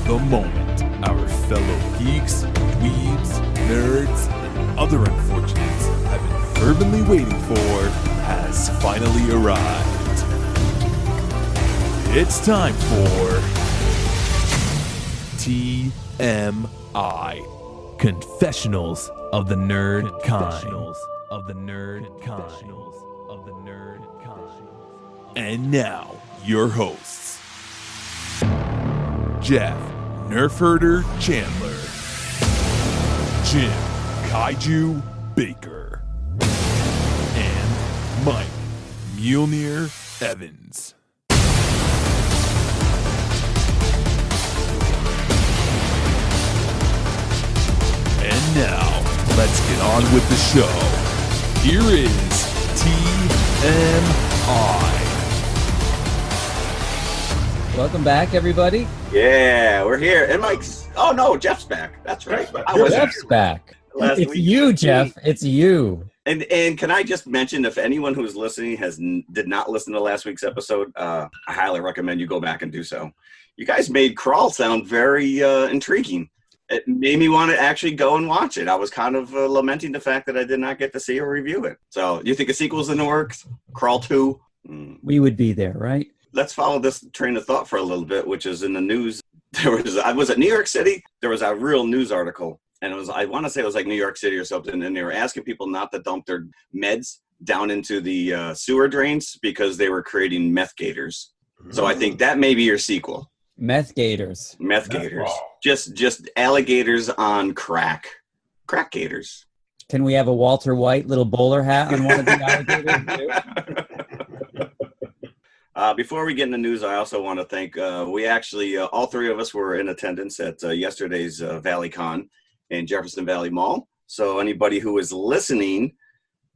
the moment our fellow geeks, dweebs, nerds, and other unfortunates have been fervently waiting for has finally arrived. It's time for TMI, Confessionals of the Nerd Kind. And now, your hosts, Jeff Nerfherder Chandler, Jim Kaiju Baker, and Mike Mjolnir Evans. And now, let's get on with the show. Here is TMI. Welcome back, everybody. Yeah, we're here. And Mike's... Oh, no, Jeff's back. That's right. Jeff's back. It's you, Jeff. It's you. And can I just mention, if anyone who's listening did not listen to last week's episode, I highly recommend you go back and do so. You guys made Crawl sound very intriguing. It made me want to actually go and watch it. I was kind of lamenting the fact that I did not get to see or review it. So, you think a sequel's in the works? Crawl 2? We would be there, right? Let's follow this train of thought for a little bit, which is in the news. I was at New York City. There was a real news article, and I want to say it was like New York City or something, and they were asking people not to dump their meds down into the sewer drains because they were creating meth gators. So I think that may be your sequel. Meth gators. Meth gators. Just alligators on crack. Crack gators. Can we have a Walter White little bowler hat on one of the alligators too? Before we get into news, I also want to thank, we actually, all three of us were in attendance at yesterday's ValleyCon in Jefferson Valley Mall. So anybody who is listening,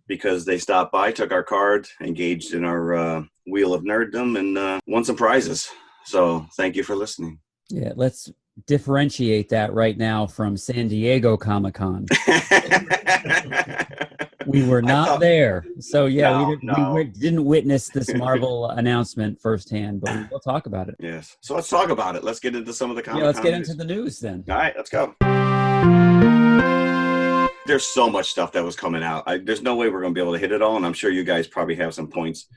because they stopped by, took our card, engaged in our Wheel of Nerddom, and won some prizes. So thank you for listening. Yeah, let's differentiate that right now from San Diego Comic-Con. We were not there. So, yeah, we didn't witness this Marvel announcement firsthand, but we will talk about it. Yes. So let's talk about it. Let's get into some of the Comic-Con. Yeah, let's get into the news then. All right, let's go. There's so much stuff that was coming out. There's no way we're going to be able to hit it all, and I'm sure you guys probably have some points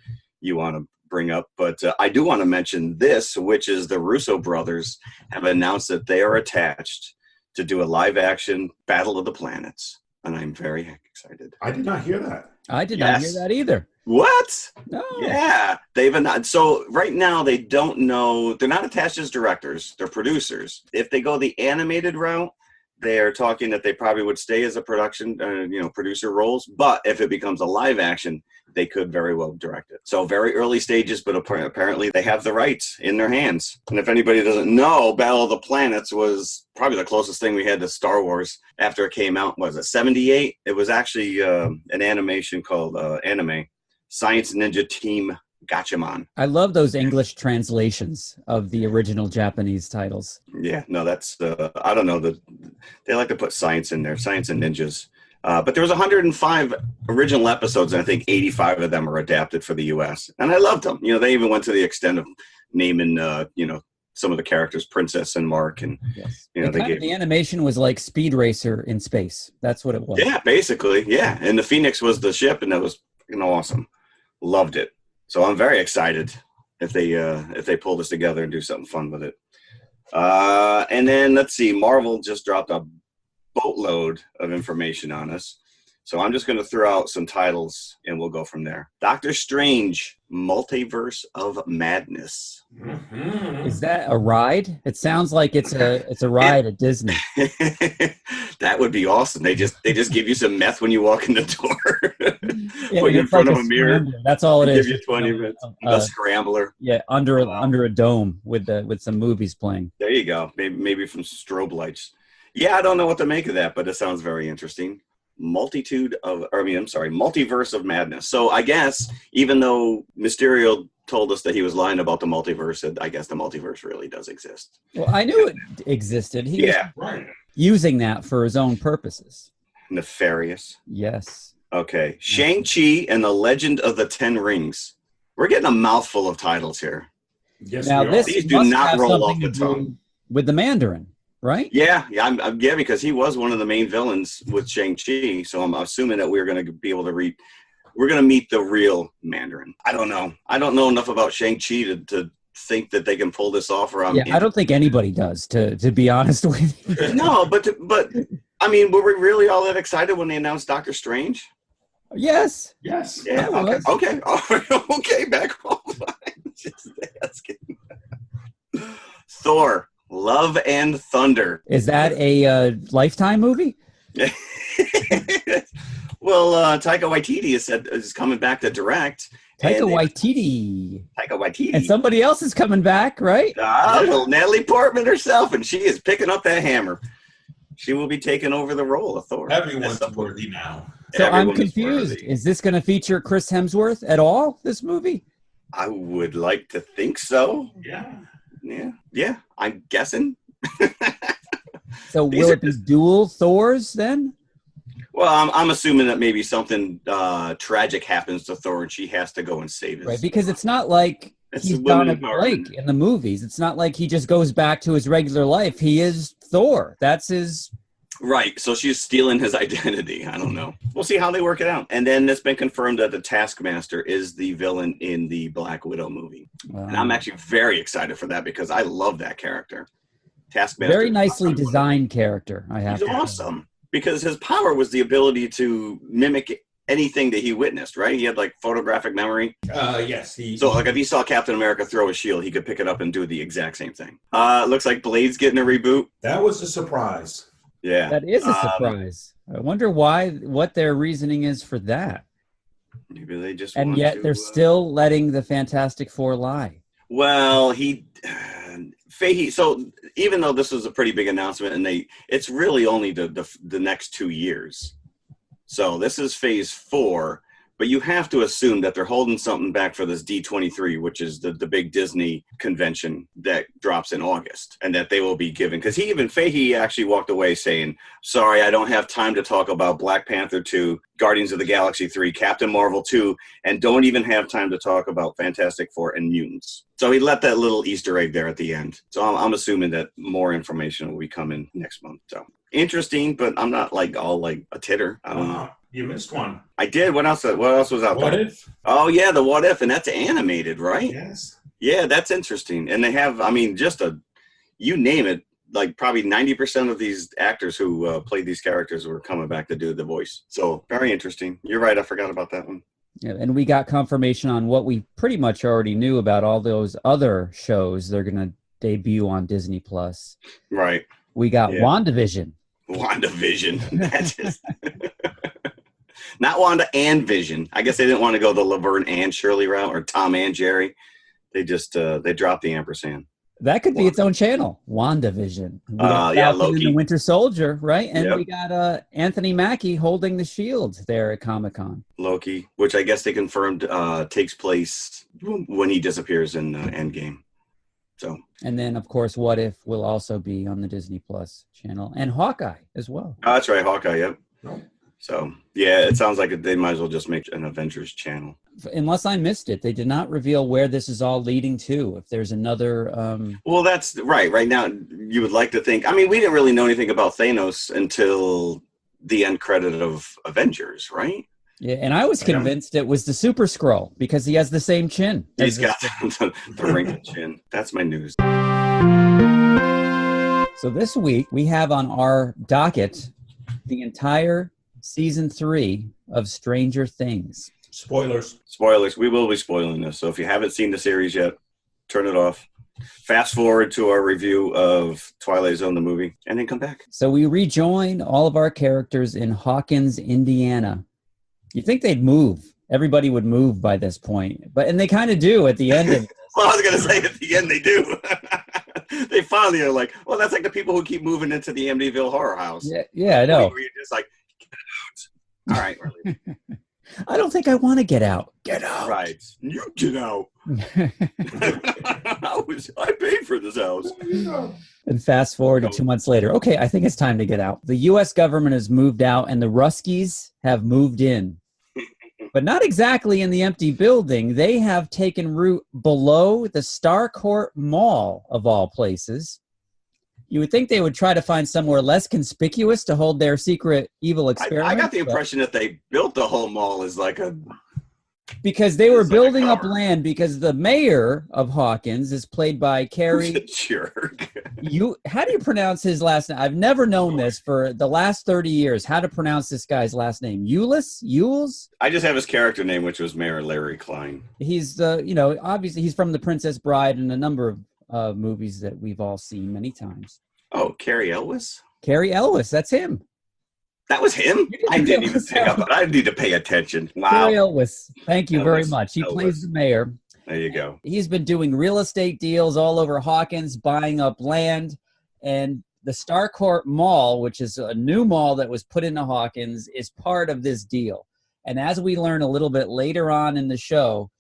you want to bring up. But I do want to mention this, which is the Russo brothers have announced that they are attached to do a live-action Battle of the Planets. And I'm very excited. I did not hear that. I did not hear that either. What? No. Yeah. They've announced. So right now they don't know. They're not attached as directors. They're producers. If they go the animated route, they're talking that they probably would stay as a production, producer roles. But if it becomes a live action, they could very well direct it. So very early stages, but apparently they have the rights in their hands. And if anybody doesn't know, Battle of the Planets was probably the closest thing we had to Star Wars after it came out. Was it 78? It was actually an animation called Anime Science Ninja Team Gatchaman. I love those English translations of the original Japanese titles. Yeah, no, that's I don't know, they like to put science in there, science and ninjas. But there was 105 original episodes, and I think 85 of them are adapted for the U.S. And I loved them. They even went to the extent of naming, some of the characters, Princess and Mark, and yes. the animation was like Speed Racer in space. That's what it was. Yeah, basically, yeah. And the Phoenix was the ship, and that was awesome. Loved it. So I'm very excited if they pull this together and do something fun with it. And then let's see, Marvel just dropped a boatload of information on us. So I'm just going to throw out some titles and we'll go from there. Doctor Strange, Multiverse of Madness. Mm-hmm. Is that a ride? It sounds like it's a ride at Disney. That would be awesome. They just give you some meth when you walk in the door. Put you in front of a mirror. That's all it is. Give you 20 minutes. A scrambler. Yeah, under a dome with some movies playing. There you go. Maybe from strobe lights. Yeah, I don't know what to make of that, but it sounds very interesting. Multiverse of Madness. So I guess even though Mysterio told us that he was lying about the multiverse, I guess the multiverse really does exist. Well, I knew it existed. He was using that for his own purposes. Nefarious. Yes. Okay. Shang-Chi and the Legend of the Ten Rings. We're getting a mouthful of titles here. Yes, now, these do not roll off the tongue. with the Mandarin, right? Yeah, yeah, because he was one of the main villains with Shang-Chi. So I'm assuming that we're going to be able to we're going to meet the real Mandarin. I don't know. I don't know enough about Shang-Chi to think that they can pull this off. Or I don't think anybody does, to be honest with you. No, but I mean, were we really all that excited when they announced Doctor Strange? Yes. Yes. Yeah. Okay. Okay. Back home. Just asking. Thor: Love and Thunder. Is that a Lifetime movie? Well, Taika Waititi is coming back to direct. Taika Waititi. And somebody else is coming back, right? Well, Natalie Portman herself, and she is picking up that hammer. She will be taking over the role of Thor. Everyone's worthy now. So I'm confused. Is this going to feature Chris Hemsworth at all, this movie? I would like to think so. Yeah. I'm guessing. So will it be dual Thors then? Well, I'm assuming that maybe something tragic happens to Thor and she has to go and save his. Right, because it's not like he's Donald Blake in the movies. It's not like he just goes back to his regular life. He is Thor. That's his... Right, so she's stealing his identity. I don't know. We'll see how they work it out. And then it's been confirmed that the Taskmaster is the villain in the Black Widow movie. Wow. And I'm actually very excited for that because I love that character. Taskmaster. Very nicely designed character, I have to say. He's awesome. Because his power was the ability to mimic anything that he witnessed, right? He had like photographic memory. Yes. So like if he saw Captain America throw a shield, he could pick it up and do the exact same thing. Looks like Blade's getting a reboot. That was a surprise. Yeah. That is a surprise. I wonder what their reasoning is for that. Maybe they just and yet they're still letting the Fantastic Four lie. Well, Fahey, so even though this was a pretty big announcement and it's really only the next 2 years. So this is phase 4, but you have to assume that they're holding something back for this D23, which is the big Disney convention that drops in August, and that they will be given, because Fahey actually walked away saying, sorry, I don't have time to talk about Black Panther 2, Guardians of the Galaxy 3, Captain Marvel 2, and don't even have time to talk about Fantastic Four and Mutants. So he left that little Easter egg there at the end. So I'm assuming that more information will be coming next month. So interesting, but I'm not all a titter. I don't know. You missed one. I did. What else was out there? What If? Oh, yeah, the What If, and that's animated, right? Yes. Yeah, that's interesting. And they have, you name it, like probably 90% of these actors who played these characters were coming back to do the voice. So very interesting. You're right. I forgot about that one. Yeah, and we got confirmation on what we pretty much already knew about all those other shows they're going to debut on Disney Plus. Right. We got WandaVision. That just... Not Wanda and Vision. I guess they didn't want to go the Laverne and Shirley route or Tom and Jerry. They just they dropped the ampersand. That could be its own channel. WandaVision. Loki. And the Winter Soldier, right? And we got Anthony Mackie holding the shield there at Comic-Con. Loki, which I guess they confirmed takes place when he disappears in Endgame. So. And then, of course, What If will also be on the Disney Plus channel. And Hawkeye as well. Oh, that's right. Hawkeye, yep. So, yeah, it sounds like they might as well just make an Avengers channel. Unless I missed it. They did not reveal where this is all leading to. If there's another... Well, that's right. Right now, you would like to think... we didn't really know anything about Thanos until the end credit of Avengers, right? Yeah, and I was convinced it was the Super Skrull because he has the same chin. He's got the wrinkled chin. That's my news. So this week, we have on our docket the entire Season 3 of Stranger Things. Spoilers. We will be spoiling this. So if you haven't seen the series yet, turn it off. Fast forward to our review of Twilight Zone, the movie, and then come back. So we rejoin all of our characters in Hawkins, Indiana. You'd think they'd move. Everybody would move by this point. And they kind of do at the end of this. Well, I was going to say at the end they do. They finally are like, well, that's like the people who keep moving into the Amityville horror house. Yeah, I know. Where you're just like, get out. All right, we're leaving. I don't think I want to get out. Get out. Right. You get out. I paid for this house. And fast forward to 2 months later. Okay, I think it's time to get out. The U.S. government has moved out and the Ruskies have moved in. But not exactly in the empty building. They have taken root below the Starcourt Mall, of all places. You would think they would try to find somewhere less conspicuous to hold their secret evil experiment. I got the impression that they built the whole mall as like a... Because they were It's like a building up cover. land, because the mayor of Hawkins is played by Who's a Carrie. jerk. How do you pronounce his last name? I've never known this for the last 30 years. How to pronounce this guy's last name? Yules? I just have his character name, which was Mayor Larry Klein. He's obviously he's from The Princess Bride and a number of movies that we've all seen many times. Oh, Carrie Elwes? Carrie Elwes, that's him. That was him? I didn't even pick up. I need to pay attention. Wow. Carrie Elwes, thank you very Elwes, much. He Elwes. plays the mayor. There you go. He's been doing real estate deals all over Hawkins, buying up land. And the Starcourt Mall, which is a new mall that was put into Hawkins, is part of this deal. And as we learn a little bit later on in the show,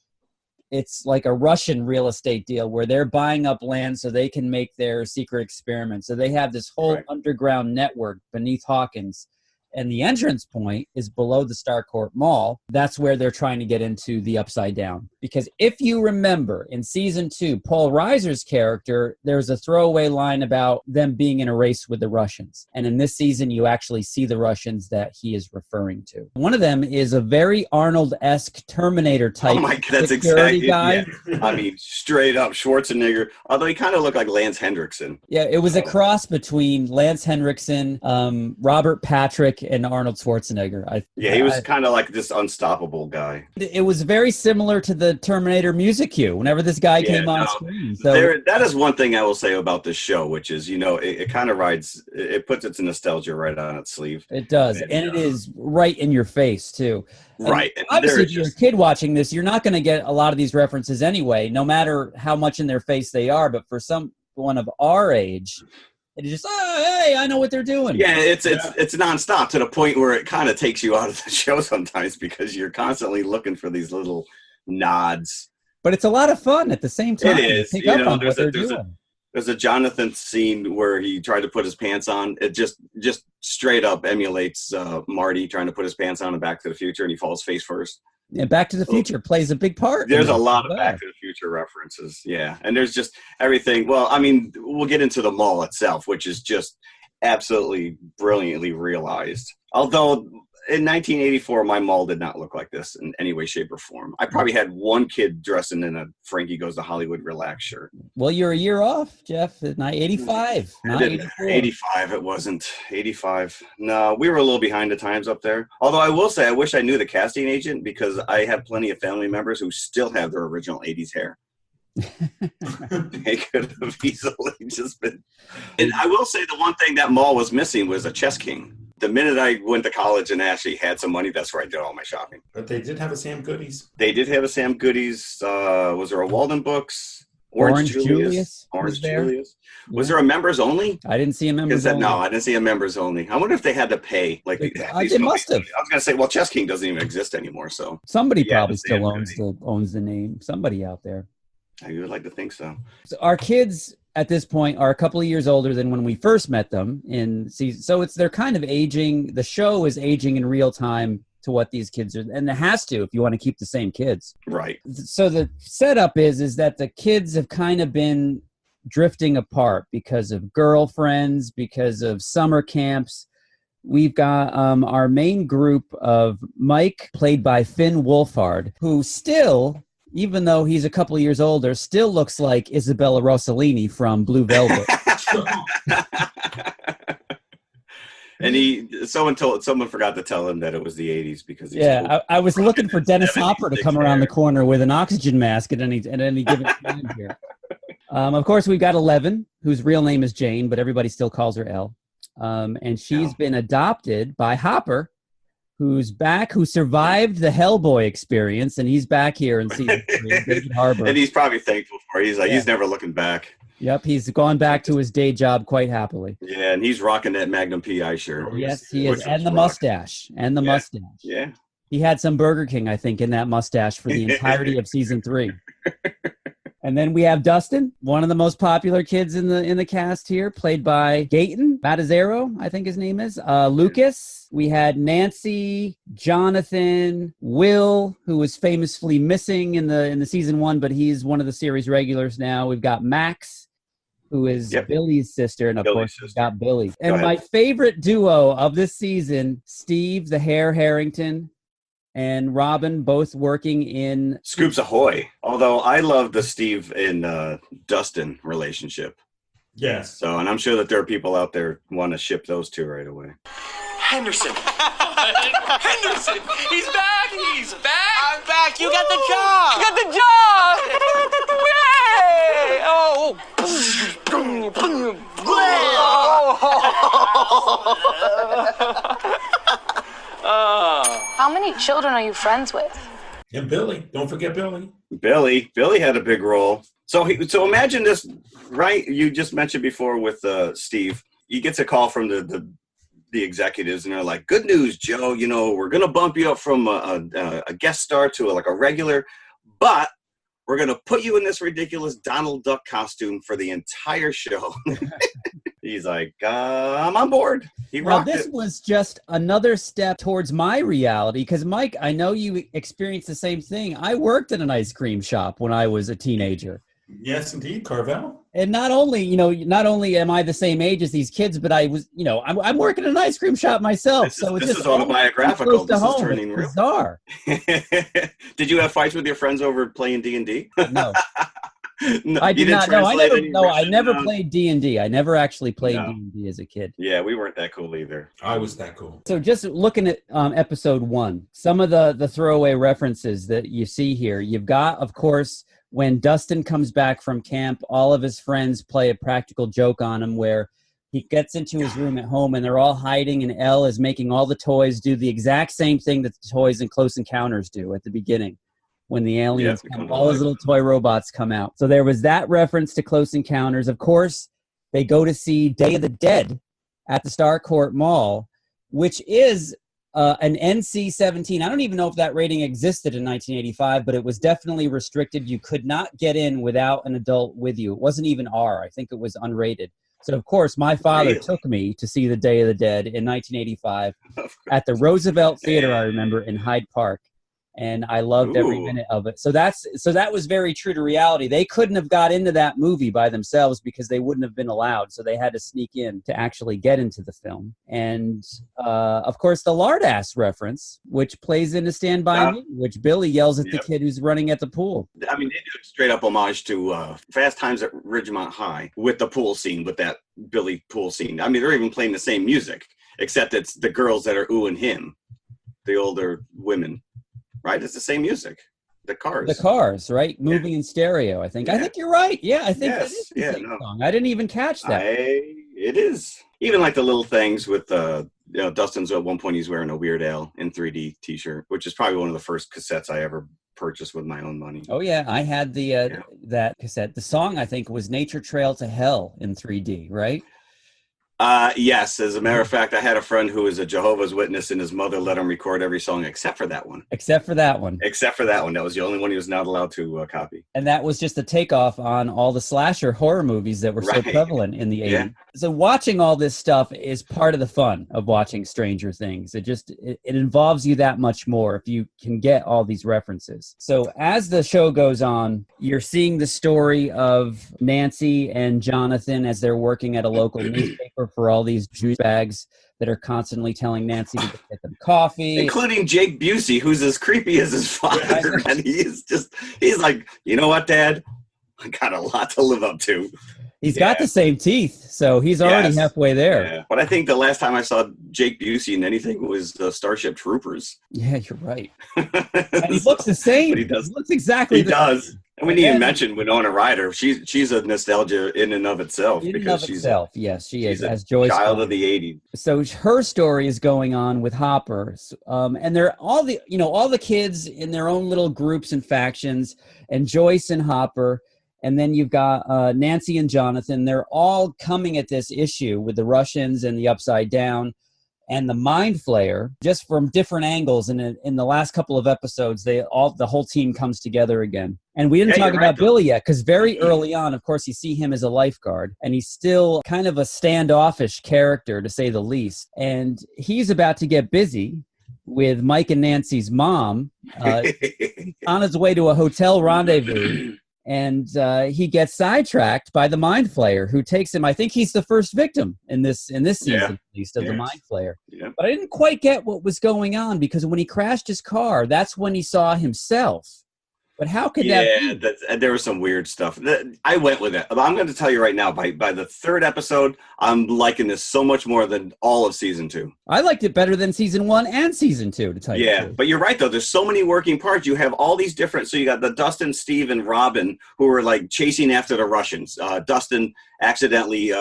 it's like a Russian real estate deal where they're buying up land so they can make their secret experiment. So they have this whole underground network beneath Hawkins. And the entrance point is below the Starcourt Mall. That's where they're trying to get into the Upside Down. Because if you remember, in season 2, Paul Reiser's character, there's a throwaway line about them being in a race with the Russians. And in this season, you actually see the Russians that he is referring to. One of them is a very Arnold-esque Terminator type Oh my God, that's security exactly. guy. Yeah. I mean, straight up Schwarzenegger. Although he kind of looked like Lance Hendrickson. Yeah, it was a cross between Lance Henriksen, Robert Patrick, and Arnold Schwarzenegger. He was kind of like this unstoppable guy. It was very similar to the Terminator music cue whenever this guy came on screen. So that is one thing I will say about this show, which is, it kind of it puts its nostalgia right on its sleeve. it does. And it is right in your face, too. Right. And obviously, if you're a kid watching this, you're not going to get a lot of these references anyway, no matter how much in their face they are. But for someone of our age, it's just, hey, I know what they're doing. Yeah, it's nonstop to the point where it kind of takes you out of the show sometimes because you're constantly looking for these little nods. But it's a lot of fun at the same time. It is. Pick up on what they're doing. There's a Jonathan scene where he tried to put his pants on. It just straight up emulates Marty trying to put his pants on in Back to the Future, and he falls face first. And Back to the Future plays a big part. There's a lot of Back to the Future references, yeah. And there's just everything. Well, I mean, we'll get into the mall itself, which is just absolutely brilliantly realized. Although in 1984, my mall did not look like this in any way, shape, or form. I probably had one kid dressing in a Frankie Goes to Hollywood relaxed shirt. Well, you're a year off, Jeff. Not 85. Not 84. 85, it wasn't. 85. No, we were a little behind the times up there. Although I will say, I wish I knew the casting agent because I have plenty of family members who still have their original 80s hair. They could have easily just been. And I will say the one thing that mall was missing was a Chess King. The minute I went to college and actually had some money, that's where I did all my shopping. But they did have a Sam Goodies. They did have a Sam Goodies. Was there a Walden Books? Orange Julius. Orange Julius. Was there a members only? I didn't see a members only. No, I didn't see a members only. I wonder if they had to pay. Like they must have. I was going to say, well, Chess King doesn't even exist anymore. So somebody probably still owns the name. Somebody out there. I would like to think so. So our kids at this point are a couple of years older than when we first met them in season. So they're kind of aging. The show is aging in real time to what these kids are, and it has to if you want to keep the same kids. Right. So the setup is that the kids have kind of been drifting apart because of girlfriends, because of summer camps. We've got our main group of Mike, played by Finn Wolfhard, who still, even though he's a couple of years older, still looks like Isabella Rossellini from Blue Velvet. And someone forgot to tell him that it was the 80s because I was looking for Dennis Hopper to come around the corner with an oxygen mask at any given time here. Of course, we've got 11, whose real name is Jane, but everybody still calls her Elle. And she's been adopted by Hopper, who survived the Hellboy experience, and he's back here in season 3, David Harbour. And he's probably thankful for it. He's like, he's never looking back. Yep, he's gone back to his day job quite happily. Yeah, and he's rocking that Magnum PI shirt. Yes, he is, and the mustache. Mustache. Yeah. He had some Burger King, I think, in that mustache for the entirety of season 3. And then we have Dustin, one of the most popular kids in the cast here, played by Gaten Matazzaro, I think his name is. Lucas. We had Nancy, Jonathan, Will, who was famously missing in the season 1, but he's one of the series regulars now. We've got Max, who is Yep. Billy's sister, and of Billy's course, we've sister. got Billy. Go And ahead. my favorite duo of this season, Steve the Hare Harrington and Robin, both working in Scoops Ahoy. Although I love the Steve and Dustin relationship. Yes. So, and I'm sure that there are people out there who want to ship those two right away. Henderson. Henderson. He's back. He's back. I'm back. You got the job. You got the job. Yay! Oh. How many children are you friends with? And Billy. Don't forget Billy. Billy had a big role. So imagine this, right? You just mentioned before with Steve. He gets a call from the executives, and they're like, "Good news, Joe. You know, we're gonna bump you up from a guest star to a regular, but we're gonna put you in this ridiculous Donald Duck costume for the entire show." He's like, "I'm on board." He Well, rocked this it. was just another step towards my reality because, Mike, I know you experienced the same thing. I worked in an ice cream shop when I was a teenager. Yes, indeed, Carvel. And not only am I the same age as these kids, but I was, I'm working in an ice cream shop myself. This is autobiographical. This is turning real. Bizarre. Did you have fights with your friends over playing D&D? No, No, I you did didn't not. No, translate I any never Russian, played D&D. I never actually played No. D&D as a kid. Yeah, we weren't that cool either. I was that cool. So just looking at episode 1, some of the throwaway references that you see here, you've got, of course, when Dustin comes back from camp, all of his friends play a practical joke on him where he gets into his room at home and they're all hiding, and Elle is making all the toys do the exact same thing that the toys in Close Encounters do at the beginning. When the aliens come, all his little toy robots come out. So there was that reference to Close Encounters. Of course, they go to see Day of the Dead at the Starcourt Mall, which is an NC-17. I don't even know if that rating existed in 1985, but it was definitely restricted. You could not get in without an adult with you. It wasn't even R. I think it was unrated. So, of course, my father took me to see the Day of the Dead in 1985 at the Roosevelt Theater, I remember, in Hyde Park. And I loved every minute of it. So that was very true to reality. They couldn't have got into that movie by themselves because they wouldn't have been allowed. So they had to sneak in to actually get into the film. And of course, the Lardass reference, which plays into Stand By Me, which Billy yells at the kid who's running at the pool. I mean, they do a straight up homage to Fast Times at Ridgemont High with the pool scene, with that Billy pool scene. I mean, they're even playing the same music, except it's the girls that are oohing him, the older women. Right, it's the same music. The Cars, right? Moving in stereo, I think. Yeah. I think you're right. Yeah, I think that is the same song. I didn't even catch that. It is. Even like the little things with Dustin's at one point he's wearing a Weird Al in 3D t-shirt, which is probably one of the first cassettes I ever purchased with my own money. Oh yeah, I had that cassette. The song I think was Nature Trail to Hell in 3D, right? Yes, as a matter of fact, I had a friend who was a Jehovah's Witness, and his mother let him record every song except for that one. Except for that one. That was the only one he was not allowed to copy. And that was just a takeoff on all the slasher horror movies that were so prevalent in the 80s. Yeah. So watching all this stuff is part of the fun of watching Stranger Things. It involves you that much more if you can get all these references. So as the show goes on, you're seeing the story of Nancy and Jonathan as they're working at a local newspaper for all these juice bags that are constantly telling Nancy to get them coffee. Including Jake Busey, who's as creepy as his father. And he's like, you know what, Dad? I got a lot to live up to. He's got the same teeth, so he's already halfway there. Yeah. But I think the last time I saw Jake Busey in anything was Starship Troopers. Yeah, you're right. And he looks the same. He looks exactly the same. He does. And we didn't even mention Winona Ryder. She's a nostalgia in and of itself. Yes, she is. As Joyce, child of the '80s. So her story is going on with Hopper, and they're all the kids in their own little groups and factions, and Joyce and Hopper, and then you've got Nancy and Jonathan. They're all coming at this issue with the Russians and the Upside Down. And the Mind Flayer, just from different angles, and in the last couple of episodes, the whole team comes together again. And we didn't talk about Billy yet, because very early on, of course, you see him as a lifeguard, and he's still kind of a standoffish character, to say the least. And he's about to get busy with Mike and Nancy's mom on his way to a hotel rendezvous. And he gets sidetracked by the mind flayer, who takes him. I think he's the first victim in this season, at least, of the mind flayer. Yeah. But I didn't quite get what was going on, because when he crashed his car, that's when he saw himself. But how could that be? Yeah, there was some weird stuff. I went with it. I'm going to tell you right now, by the third episode, I'm liking this so much more than all of season 2. I liked it better than season 1 and season 2, to tell you the truth. But you're right, though. There's so many working parts. You have all these different. So you got the Dustin, Steve, and Robin, who are like chasing after the Russians. Dustin accidentally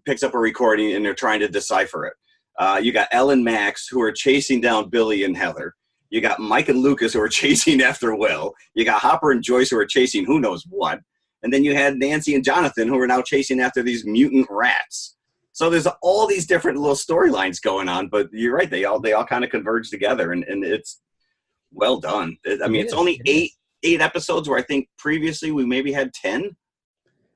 picks up a recording, and they're trying to decipher it. You got Elle and Max, who are chasing down Billy and Heather. You got Mike and Lucas, who are chasing after Will. You got Hopper and Joyce, who are chasing who knows what. And then you had Nancy and Jonathan, who are now chasing after these mutant rats. So there's all these different little storylines going on. But you're right; they all kind of converge together, and it's well done. I mean, it's only eight episodes, where I think previously we maybe had 10.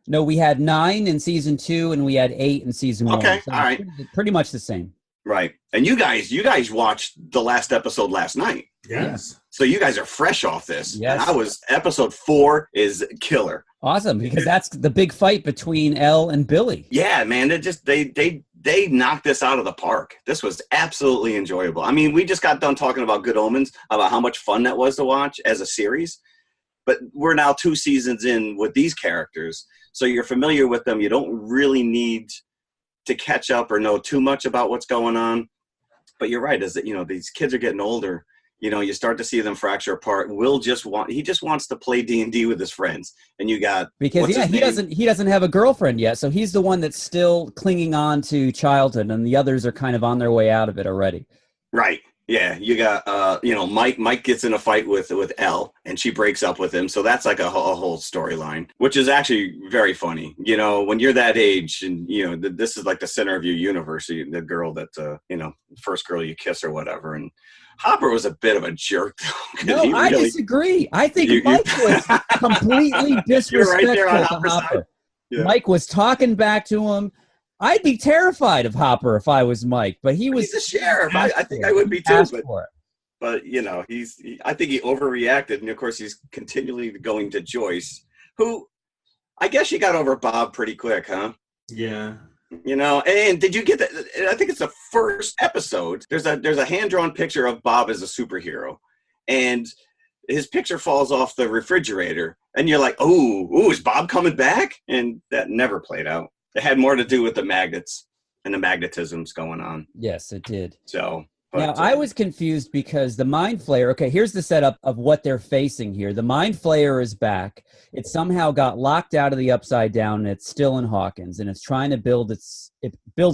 No, we had 9 in season 2, and we had 8 in season 1. Okay, so all right, pretty much the same. Right. And you guys watched the last episode last night. Yes. So you guys are fresh off this. Yes. And episode 4 is killer. Awesome, because that's the big fight between Elle and Billy. Yeah, man. They knocked this out of the park. This was absolutely enjoyable. I mean, we just got done talking about Good Omens, about how much fun that was to watch as a series. But we're now 2 seasons in with these characters. So you're familiar with them. You don't really need to catch up or know too much about what's going on. But you're right, is that, these kids are getting older. You start to see them fracture apart. Will just wants to play D&D with his friends. And you got, because he doesn't have a girlfriend yet. So he's the one that's still clinging on to childhood, and the others are kind of on their way out of it already. Right. Yeah, you got Mike gets in a fight with Elle, and she breaks up with him. So that's like a whole storyline, which is actually very funny. When you're that age, and this is like the center of your universe, the girl that first girl you kiss or whatever. And Hopper was a bit of a jerk. No, I disagree. I think Mike was completely disrespectful to Hopper. Yeah. Mike was talking back to him. I'd be terrified of Hopper if I was Mike, but he's the sheriff. I think I would be too. But I think he overreacted, and of course he's continually going to Joyce, who I guess you got over Bob pretty quick, huh? Yeah. And did you get that? I think it's the first episode. There's a hand-drawn picture of Bob as a superhero, and his picture falls off the refrigerator, and you're like, oh, is Bob coming back? And that never played out. It had more to do with the magnets and the magnetisms going on. Yes, it did. So now I was confused because the mind flayer. Okay, here's the setup of what they're facing here. The mind flayer is back. It somehow got locked out of the Upside Down, and it's still in Hawkins, and it's trying to build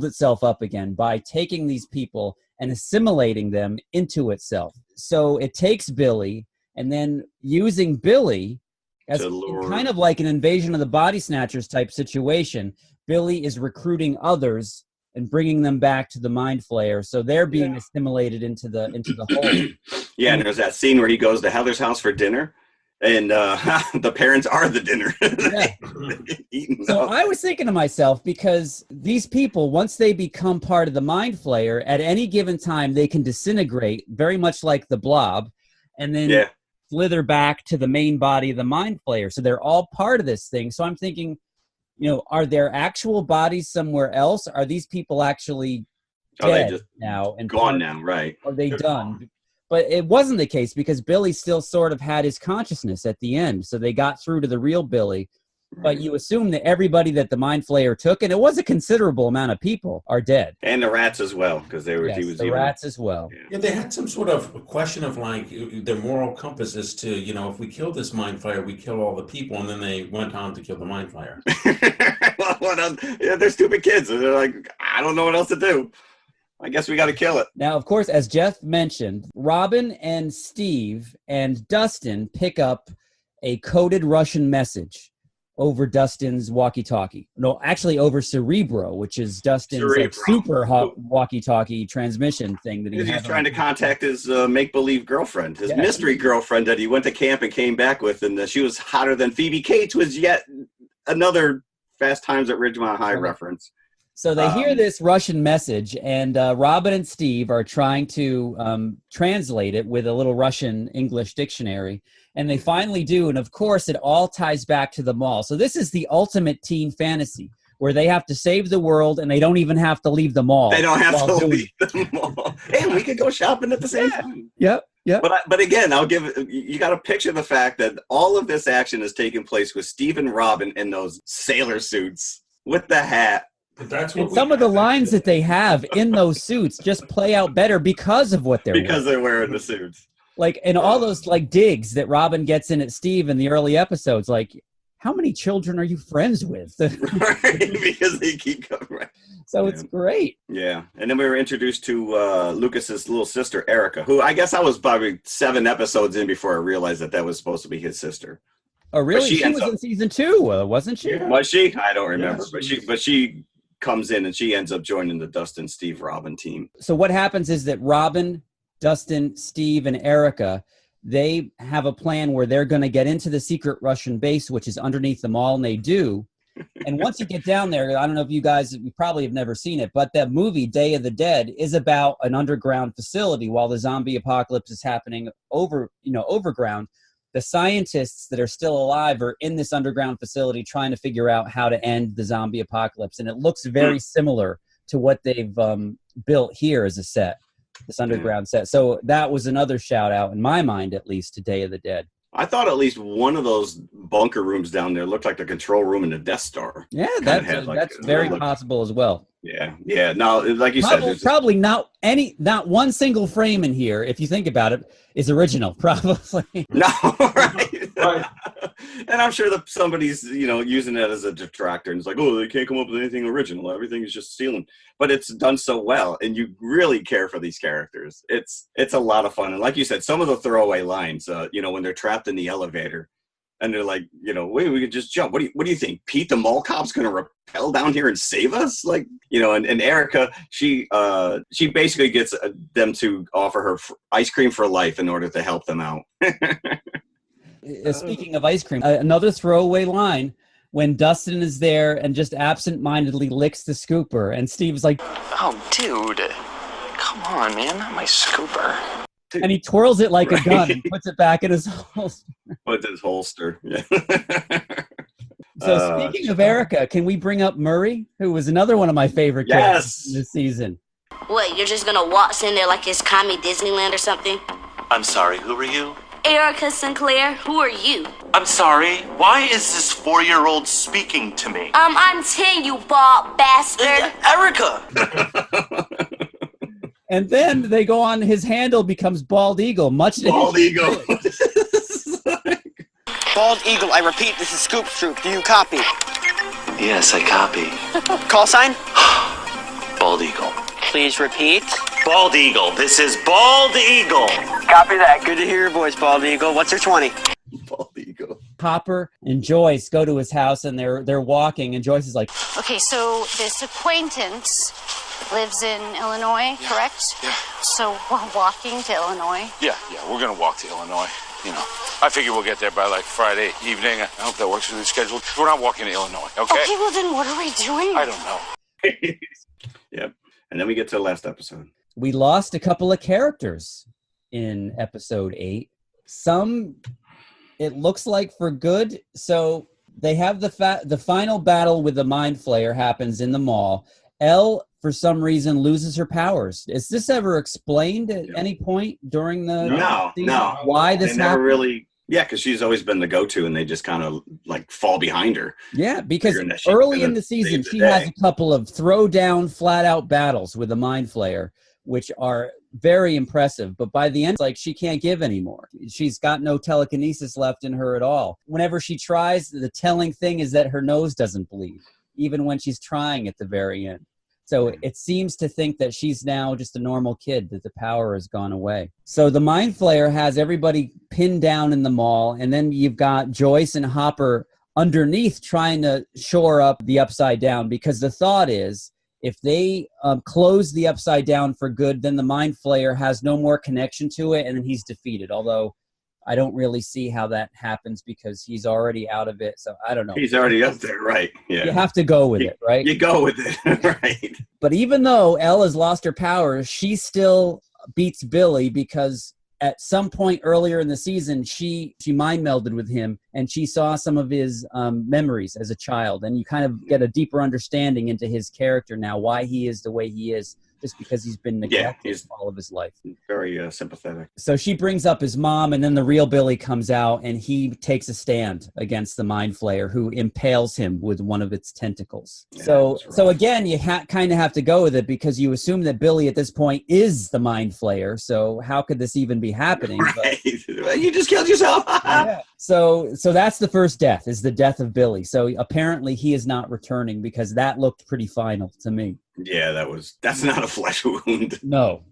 itself up again by taking these people and assimilating them into itself. So it takes Billy, and then using Billy as kind of like an invasion of the body snatchers type situation. Billy is recruiting others and bringing them back to the mind flayer, so they're being assimilated into the whole. Yeah, and there's that scene where he goes to Heather's house for dinner, and the parents are the dinner. So I was thinking to myself, because these people, once they become part of the mind flayer, at any given time they can disintegrate, very much like the Blob, and then slither back to the main body of the mind flayer. So they're all part of this thing. So I'm thinking, are there actual bodies somewhere else? Are these people actually dead now and gone now? Right? Are they done? But it wasn't the case, because Billy still sort of had his consciousness at the end. So they got through to the real Billy. But you assume that everybody that the mind flayer took, and it was a considerable amount of people, are dead. And the rats as well, because rats as well. Yeah, they had some sort of question of like their moral compass as to, if we kill this mind flayer, we kill all the people, and then they went on to kill the mind flayer. They're stupid kids. They're like, I don't know what else to do. I guess we got to kill it. Now, of course, as Jeff mentioned, Robin and Steve and Dustin pick up a coded Russian message over Dustin's walkie-talkie. No, actually over Cerebro, which is Dustin's super walkie-talkie transmission thing that he's trying to contact his make-believe girlfriend, his mystery girlfriend that he went to camp and came back with, and she was hotter than Phoebe Cates, was yet another Fast Times at Ridgemont High reference. So they hear this Russian message, and Robin and Steve are trying to translate it with a little Russian English dictionary, and they finally do. And of course, it all ties back to the mall. So this is the ultimate teen fantasy, where they have to save the world, and they don't even have to leave the mall. They don't have to leave the mall. Hey, we could go shopping at the same time. Yep. But again, you got to picture the fact that all of this action is taking place with Steve and Robin in those sailor suits with the hat. But that's And some of the lines that they have in those suits just play out better because of what they're because they're wearing the suits. Like, and all those like digs that Robin gets in at Steve in the early episodes, like, how many children are you friends with? Right, because they keep coming. Right. So it's great. Yeah, and then we were introduced to Lucas's little sister Erica, who I guess I was probably 7 episodes in before I realized that was supposed to be his sister. Oh, really? She was in season 2, wasn't she? Yeah. Was she? I don't remember, but she comes in and she ends up joining the Dustin, Steve, Robin team. So what happens is that Robin, Dustin, Steve, and Erica, they have a plan where they're going to get into the secret Russian base, which is underneath the mall, and they do. And once you get down there, I don't know if you probably have never seen it, but that movie, Day of the Dead, is about an underground facility while the zombie apocalypse is happening overground. The scientists that are still alive are in this underground facility trying to figure out how to end the zombie apocalypse. And it looks very similar to what they've built here as a set, this underground set. So that was another shout out, in my mind, at least, to Day of the Dead. I thought at least one of those bunker rooms down there looked like the control room in the Death Star. Yeah, that's very possible as well. Yeah. No, like you said, probably not one single frame in here, if you think about it, is original. Probably. No, right. And I'm sure that somebody's using that as a detractor, and it's like, oh, they can't come up with anything original. Everything is just stealing. But it's done so well, and you really care for these characters. It's a lot of fun, and like you said, some of the throwaway lines, when they're trapped in the elevator. And they're like, wait, we could just jump. What do you think? Pete the mall cop's going to rappel down here and save us? Like, and Erica, she basically gets them to offer her ice cream for life in order to help them out. Speaking of ice cream, another throwaway line when Dustin is there and just absent-mindedly licks the scooper. And Steve's like, oh, dude, come on, man, not my scooper. And he twirls it like a gun and puts it back in his holster. Puts his holster. Yeah. So speaking of Erica, can we bring up Murray, who was another one of my favorite characters this season? What, you're just gonna waltz in there like it's Commie Disneyland or something? I'm sorry, who are you? Erica Sinclair, who are you? I'm sorry, why is this 4-year-old speaking to me? I'm 10, you bald bastard. Erica! And then they go on, his handle becomes Bald Eagle, much to Bald Eagle. Bald Eagle, I repeat, this is Scoop Troop. Do you copy? Yes, I copy. Call sign? Bald Eagle. Please repeat. Bald Eagle, this is Bald Eagle. Copy that. Good to hear your voice, Bald Eagle. What's your 20? Bald Eagle. Hopper and Joyce go to his house, and they're walking, and Joyce is like, Okay, so this acquaintance lives in Illinois, correct? Yeah. So we're walking to Illinois? Yeah, we're gonna walk to Illinois. I figure we'll get there by like Friday evening. I hope that works with your schedule. We're not walking to Illinois, okay? Okay, well then what are we doing? I don't know. Yep. And then we get to the last episode. we lost a couple of characters in episode 8. Some, it looks like for good. So they have the final battle with the mind flayer happens in the mall. Elle, for some reason, loses her powers. Is this ever explained at any point during the season? No. Why this happened? Really, yeah, because she's always been the go-to, and they just kind of like fall behind her. Yeah, because early in the season, she has a couple of throw-down, flat-out battles with the mind flayer, which are very impressive. But by the end, it's like she can't give anymore. She's got no telekinesis left in her at all. Whenever she tries, the telling thing is that her nose doesn't bleed, even when she's trying at the very end. So it seems to think that she's now just a normal kid, that the power has gone away. So the mind flayer has everybody pinned down in the mall, and then you've got Joyce and Hopper underneath trying to shore up the Upside Down, because the thought is if they close the Upside Down for good, then the mind flayer has no more connection to it, and then he's defeated. Although I don't really see how that happens because he's already out of it. So I don't know. He's already up there, right? Yeah. You have to go with it, right? You go with it, right? But even though Elle has lost her powers, she still beats Billy because at some point earlier in the season, she mind melded with him and she saw some of his memories as a child. And you kind of get a deeper understanding into his character now, why he is the way he is, just because he's been neglected all of his life. Very sympathetic. So she brings up his mom, and then the real Billy comes out, and he takes a stand against the mind flayer, who impales him with one of its tentacles. Yeah, so again, you kind of have to go with it because you assume that Billy at this point is the mind flayer. So how could this even be happening? Right. You just killed yourself. Yeah. So that's the first death, is the death of Billy. So apparently he is not returning because that looked pretty final to me. Yeah, that's not a flesh wound. No.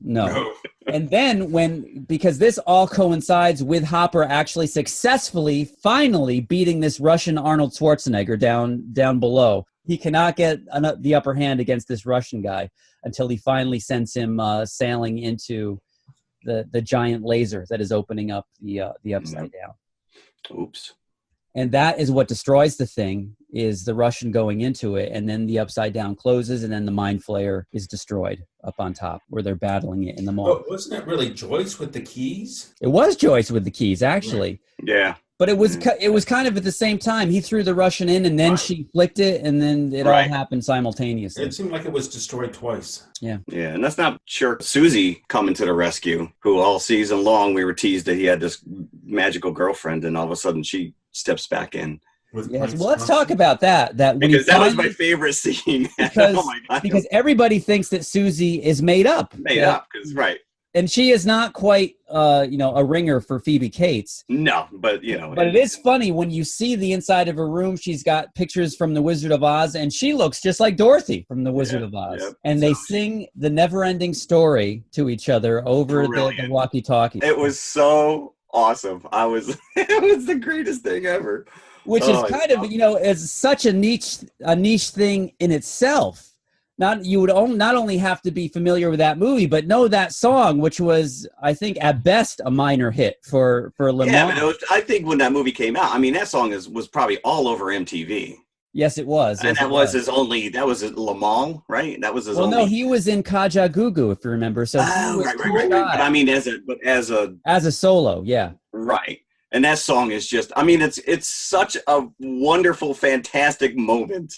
And then because this all coincides with Hopper actually successfully, finally beating this Russian Arnold Schwarzenegger down below. He cannot get the upper hand against this Russian guy until he finally sends him sailing into the giant laser that is opening up the upside down. Oops. And that is what destroys the thing, is the Russian going into it, and then the upside down closes, and then the mind flayer is destroyed up on top where they're battling it in the mall. But wasn't it really Joyce with the keys? It was Joyce with the keys, actually. Yeah. But it was kind of at the same time. He threw the Russian in, and then she flicked it, and then it all happened simultaneously. It seemed like it was destroyed twice. Yeah. Yeah, and that's not sure Susie coming to the rescue, who all season long we were teased that he had this magical girlfriend, and all of a sudden she steps back in. Yes. Well, let's talk about that. Because that was my favorite scene. Because, oh my God. Because everybody thinks that Susie is made up. Right. And she is not quite, a ringer for Phoebe Cates. No, but, But it is funny when you see the inside of her room. She's got pictures from The Wizard of Oz, and she looks just like Dorothy from The Wizard of Oz. Yep. And they sing the never-ending story to each other over the walkie-talkie. It was so awesome. It was the greatest thing ever. Which is kind of, is such a niche thing in itself. You would not only have to be familiar with that movie, but know that song, which was, I think, at best a minor hit for Le Mans. Yeah, but I think when that movie came out, I mean, that song was probably all over MTV. Yes, it was. And that was his Le Mans, right? That was his only. No, he was in Kajagoogoo, if you remember. So right. But I mean, as a solo, yeah. Right. And that song is just, I mean, it's such a wonderful, fantastic moment.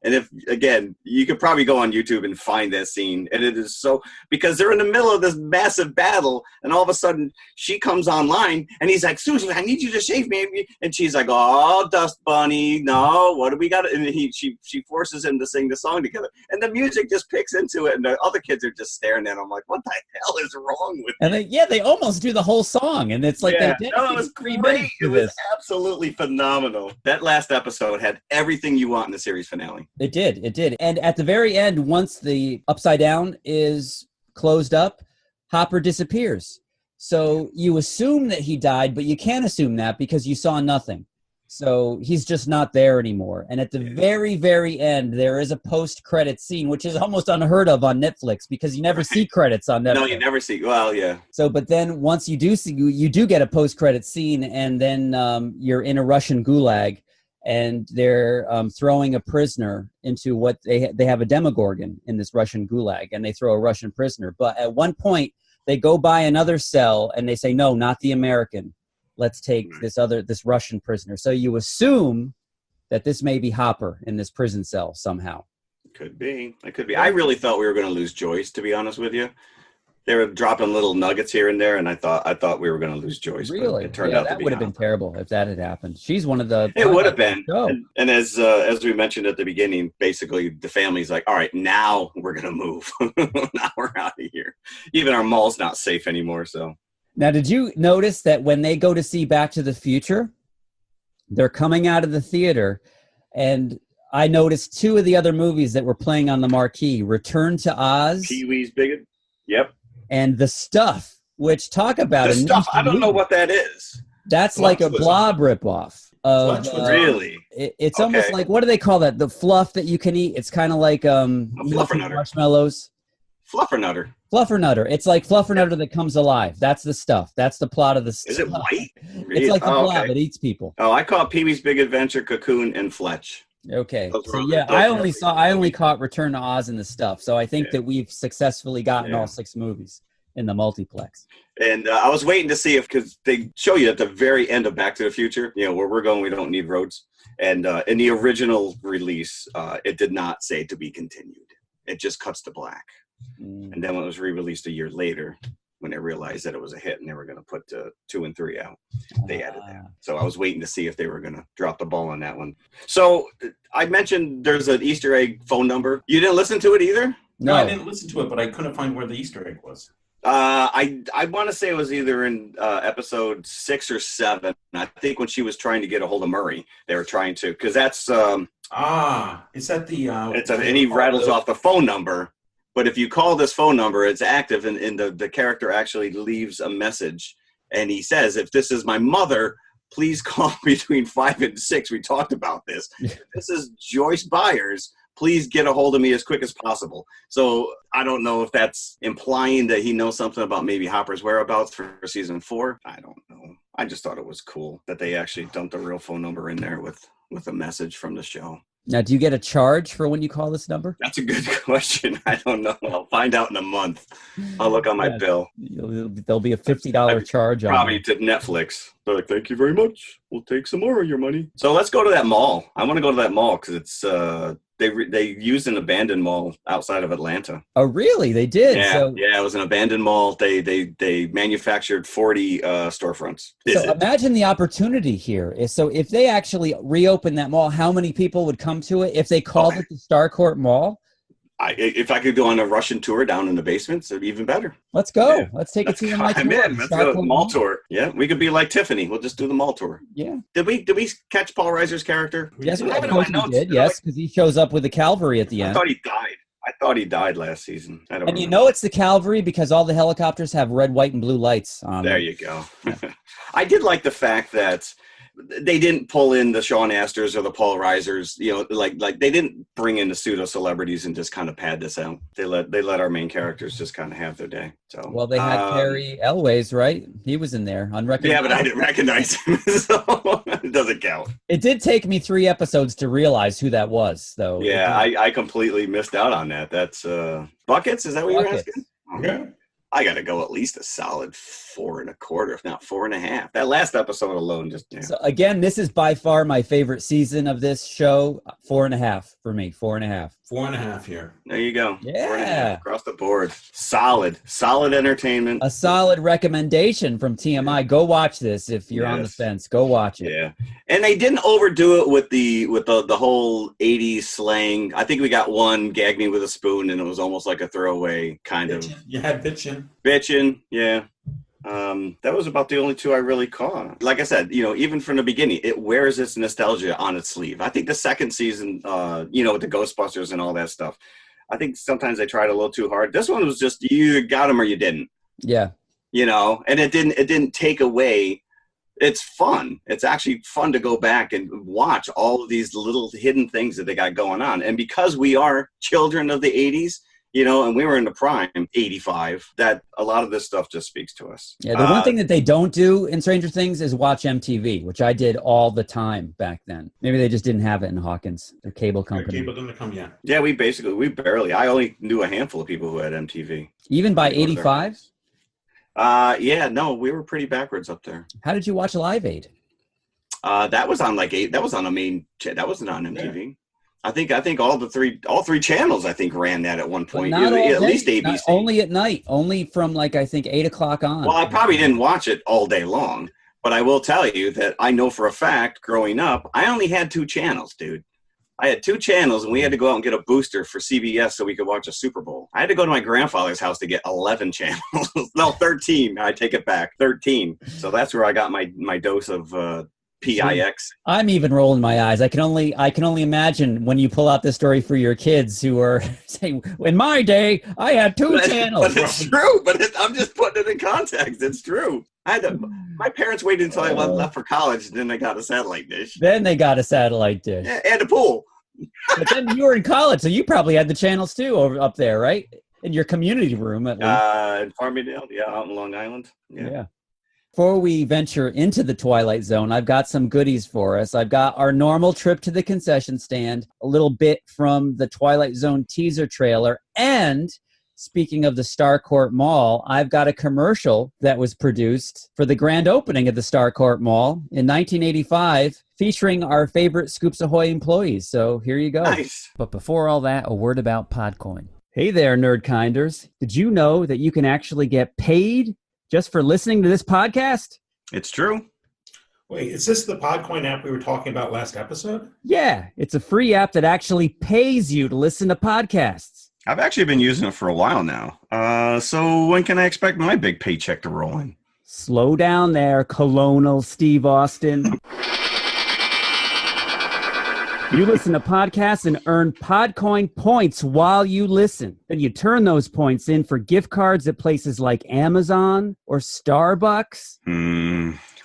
And if, again, you could probably go on YouTube and find that scene. And it is so, because they're in the middle of this massive battle, and all of a sudden she comes online, and he's like, Susie, I need you to shave me. And she's like, oh, Dust Bunny, no, what do we got? And she forces him to sing the song together. And the music just picks into it, and the other kids are just staring at him like, what the hell is wrong with you? And they almost do the whole song, and it's like they did. No, it was great. It was absolutely phenomenal. That last episode had everything you want in the series finale. It did. And at the very end, once the upside down is closed up, Hopper disappears. So you assume that he died, but you can't assume that because you saw nothing. So he's just not there anymore. And at the very, very end, there is a post-credit scene, which is almost unheard of on Netflix because you never see credits on Netflix. No, you never see. Well, yeah. So, but then once you do see, you do get a post-credit scene, and then you're in a Russian gulag, and they're throwing a prisoner into what they have a Demogorgon in this Russian gulag, and they throw a Russian prisoner. But at one point, they go by another cell, and they say, no, not the American. Let's take this Russian prisoner. So you assume that this may be Hopper in this prison cell somehow. Could be. It could be. I really thought we were going to lose Joyce, to be honest with you. They were dropping little nuggets here and there, and I thought we were going to lose Joyce. Really? It turned out to be that would have been terrible if that had happened. She's one of the. It would have been. And as we mentioned at the beginning, basically the family's like, all right, now we're going to move. Now we're out of here. Even our mall's not safe anymore. So. Now, did you notice that when they go to see Back to the Future, they're coming out of the theater, and I noticed two of the other movies that were playing on the marquee: Return to Oz, Pee-wee's Big. Yep. And The Stuff, which talk about The Stuff. I don't know what that is. That's like a Blob ripoff. Really? It's almost like, what do they call that? The fluff that you can eat. It's kind of like fluffernutter. marshmallows. Fluffernutter. Fluffernutter. It's like Fluffernutter that comes alive. That's the stuff. That's the plot of the stuff. Is it white? It's like the blob. Okay. It eats people. Oh, I caught Pee-wee's Big Adventure, Cocoon, and Fletch. Okay. Those So were- yeah, those I were- only caught Return to Oz and the stuff. So I think that we've successfully gotten all 6 movies in the multiplex. And I was waiting to see because they show you at the very end of Back to the Future, you know, where we're going, we don't need roads. And in the original release, it did not say to be continued. It just cuts to black. And then when it was re-released a year later, when they realized that it was a hit and they were going to put 2 and 3 out, they added that. So I was waiting to see if they were going to drop the ball on that one. So I mentioned there's an Easter egg phone number. You didn't listen to it either? No, I didn't listen to it, but I couldn't find where the Easter egg was. I want to say it was either in episode 6 or 7. I think when she was trying to get a hold of Murray, they were trying to, because that's is that the and he rattles off the phone number. But if you call this phone number, it's active, and the character actually leaves a message, and he says, "If this is my mother, please call between 5 and 6. We talked about this. This is Joyce Byers. Please get a hold of me as quick as possible." So I don't know if that's implying that he knows something about maybe Hopper's whereabouts for season 4. I don't know. I just thought it was cool that they actually dumped a real phone number in there with a message from the show. Now, do you get a charge for when you call this number? That's a good question. I don't know. I'll find out in a month. I'll look on my bill. There'll be a $50 charge on probably to Netflix. They're like, "Thank you very much. We'll take some more of your money." So let's go to that mall. I want to go to that mall because it's they used an abandoned mall outside of Atlanta. Oh, really? They did? Yeah, yeah. It was an abandoned mall. They manufactured 40 storefronts. So imagine the opportunity here. So if they actually reopen that mall, how many people would come to it? If they called it the Starcourt Mall? If I could go on a Russian tour down in the basements, it'd be even better. Let's go. Yeah. Let's take it to my tour. Let's go mall tour. Yeah, we could be like Tiffany. We'll just do the mall tour. Yeah. Did we catch Paul Reiser's character? Yes, of course we did. Yes, because he shows up with the cavalry at the end. I thought he died last season. I don't and you know it's the cavalry because all the helicopters have red, white, and blue lights on them. There you go. I did like the fact that they didn't pull in the Sean Astors or the Paul Reisers, you know, like they didn't bring in the pseudo celebrities and just kind of pad this out. They let our main characters just kind of have their day. So well, they had Cary Elwes, right? He was in there, unrecognized. Yeah, but I didn't recognize him, so it doesn't count. It did take me 3 episodes to realize who that was, though. Yeah, I completely missed out on that. That's Buckets. Is that what you're asking? Okay. I got to go at least a solid 4 1/4, if not 4 1/2. That last episode alone just. Yeah. So again, this is by far my favorite season of this show. 4 1/2 for me. 4 1/2. 4 1/2 here. There you go. Yeah. Across the board. Solid entertainment. A solid recommendation from TMI. Go watch this if you're on the fence. Go watch it. Yeah. And they didn't overdo it with the whole 80s slang. I think we got one gag me with a spoon and it was almost like a throwaway kind of. You had bitchin'. Bitchin', yeah. That was about the only 2 I really caught. Like I said, you know, even from the beginning, it wears its nostalgia on its sleeve. I think the second season, you know, with the Ghostbusters and all that stuff, I think sometimes they tried a little too hard. This one was just you got them or you didn't. Yeah. You know, and it didn't take away. It's fun. It's actually fun to go back and watch all of these little hidden things that they got going on. And because we are children of the 80s, you know, and we were in the prime, 85, that a lot of this stuff just speaks to us. Yeah, the one thing that they don't do in Stranger Things is watch MTV, which I did all the time back then. Maybe they just didn't have it in Hawkins, their cable company. Cable didn't come yet. Yeah, we barely. I only knew a handful of people who had MTV. Even by 85? Yeah, no, we were pretty backwards up there. How did you watch Live Aid? That was on that was on a main, that wasn't on MTV. Yeah. I think all 3 channels I think ran that at one point. At least ABC. Not only at night, only from like I think 8 o'clock on. Well, I probably didn't watch it all day long, but I will tell you that I know for a fact growing up, I only had 2 channels, dude. I had 2 channels and we had to go out and get a booster for CBS so we could watch a Super Bowl. I had to go to my grandfather's house to get 11 channels. No, 13. I take it back. 13. So that's where I got my dose of PIX. I'm even rolling my eyes. I can only imagine when you pull out this story for your kids who are saying, "In my day, I had 2 channels." But it's true. I'm just putting it in context. It's true. My parents waited until I left for college, and then they got a satellite dish. Then they got a satellite dish. Yeah, and a pool. But then you were in college, so you probably had the channels too up there, right? In your community room, at least. In Farmingdale, out in Long Island. Yeah. Before we venture into the Twilight Zone, I've got some goodies for us. I've got our normal trip to the concession stand, a little bit from the Twilight Zone teaser trailer, and speaking of the Starcourt Mall, I've got a commercial that was produced for the grand opening of the Starcourt Mall in 1985, featuring our favorite Scoops Ahoy employees. So here you go. Nice. But before all that, a word about PodCoin. Hey there, Nerdkinders. Did you know that you can actually get paid just for listening to this podcast? It's true. Wait, is this the PodCoin app we were talking about last episode? Yeah, it's a free app that actually pays you to listen to podcasts. I've actually been using it for a while now. So when can I expect my big paycheck to roll in? Slow down there, Colonel Steve Austin. You listen to podcasts and earn PodCoin points while you listen. Then you turn those points in for gift cards at places like Amazon or Starbucks.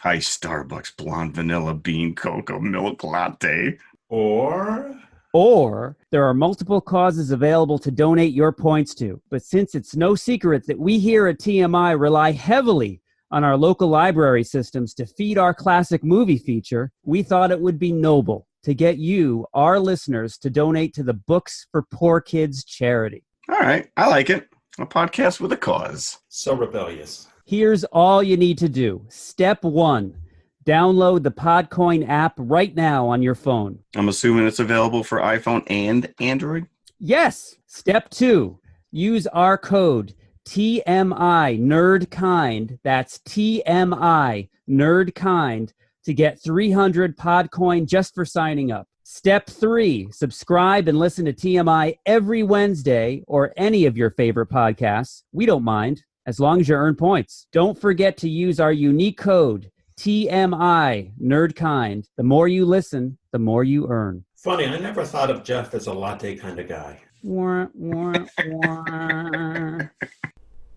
Hi, Starbucks blonde vanilla bean cocoa milk latte. Or there are multiple causes available to donate your points to. But since it's no secret that we here at TMI rely heavily on our local library systems to feed our classic movie feature, we thought it would be noble to get you, our listeners, to donate to the Books for Poor Kids charity. All right, I like it. A podcast with a cause. So rebellious. Here's all you need to do. Step 1, download the PodCoin app right now on your phone. I'm assuming it's available for iPhone and Android? Yes. Step 2, use our code TMI NERDKIND. That's TMI NERDKIND to get 300 PodCoin just for signing up. Step 3, subscribe and listen to TMI every Wednesday or any of your favorite podcasts. We don't mind, as long as you earn points. Don't forget to use our unique code, TMI NERDKIND. The more you listen, the more you earn. Funny, I never thought of Jeff as a latte kind of guy. Wah, wah, wah.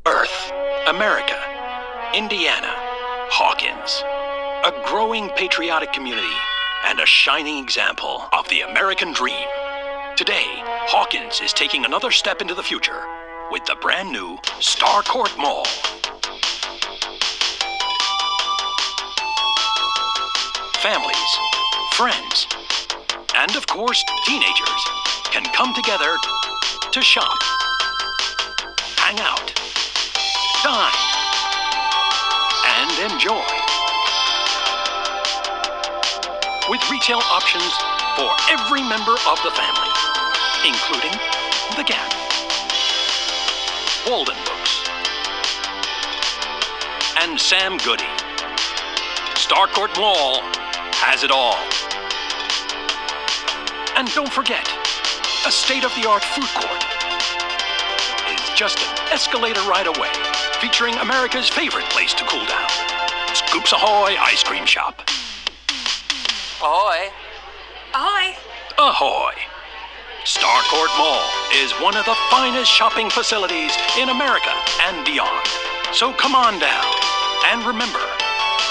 Earth, America, Indiana, Hawkins. A growing patriotic community and a shining example of the American dream. Today, Hawkins is taking another step into the future with the brand new Starcourt Mall. Families, friends, and of course, teenagers can come together to shop, hang out, dine, and enjoy. With retail options for every member of the family, including the Gap, Walden Books, and Sam Goody. Starcourt Mall has it all. And don't forget, a state-of-the-art food court is just an escalator ride away, featuring America's favorite place to cool down, Scoops Ahoy Ice Cream Shop. Ahoy. Ahoy. Ahoy! Starcourt Mall is one of the finest shopping facilities in America and beyond. So come on down. And remember,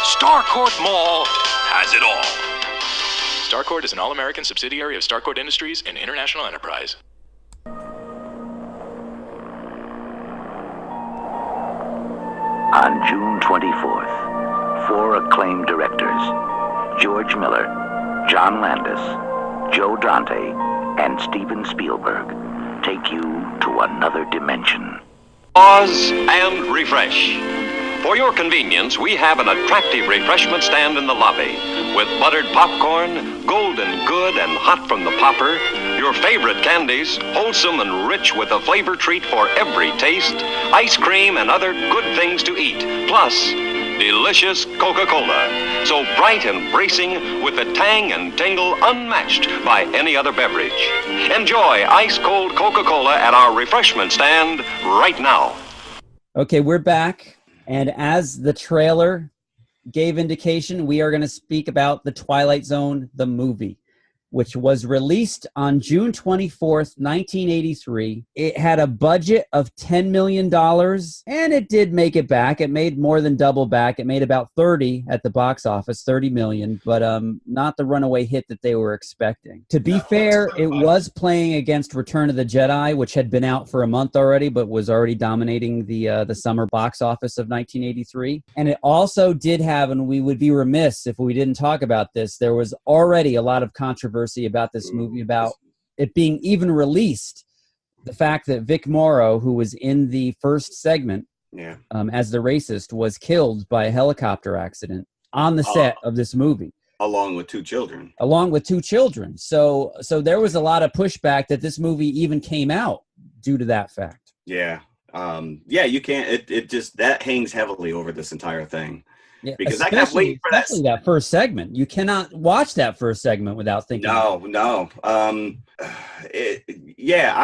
Starcourt Mall has it all. Starcourt is an all-American subsidiary of Starcourt Industries and International Enterprise. On June 24th, 4 acclaimed directors, George Miller, John Landis, Joe Dante, and Steven Spielberg, take you to another dimension. Pause and refresh. For your convenience, we have an attractive refreshment stand in the lobby with buttered popcorn, golden good and hot from the popper, your favorite candies, wholesome and rich with a flavor treat for every taste, ice cream and other good things to eat, plus delicious Coca-Cola, so bright and bracing with a tang and tingle unmatched by any other beverage. Enjoy ice-cold Coca-Cola at our refreshment stand right now. Okay, we're back. And as the trailer gave indication, we are going to speak about the Twilight Zone, the movie. which was released on June 24th, 1983. It had a budget of $10 million, and it did make it back. It made more than double back. It made about 30 at the box office, 30 million, but not the runaway hit that they were expecting. To be fair, it was playing against Return of the Jedi, which had been out for a month already, but was already dominating the summer box office of 1983. And it also did have, and we would be remiss if we didn't talk about this, there was already a lot of controversy about this movie, about it being even released. The fact that Vic Morrow, who was in the first segment as the racist, was killed by a helicopter accident on the set of this movie. Along with two children. So there was a lot of pushback that this movie even came out due to that fact. Yeah. You can't, it just, that hangs heavily over this entire thing. Yeah, because I kept waiting for that first segment. You cannot watch that first segment without thinking. No. I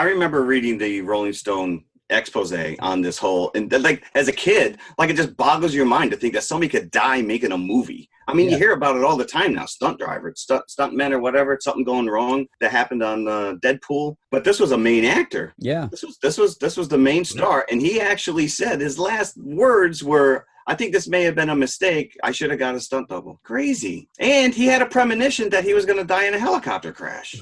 remember reading the Rolling Stone expose on this whole, and like as a kid, like it just boggles your mind to think that somebody could die making a movie. I mean, you hear about it all the time now. Stunt drivers, stunt men, or whatever. Something going wrong that happened on Deadpool. But this was a main actor. Yeah, this was the main star, and he actually said his last words were, I think this may have been a mistake. I should have got a stunt double. Crazy. And he had a premonition that he was going to die in a helicopter crash.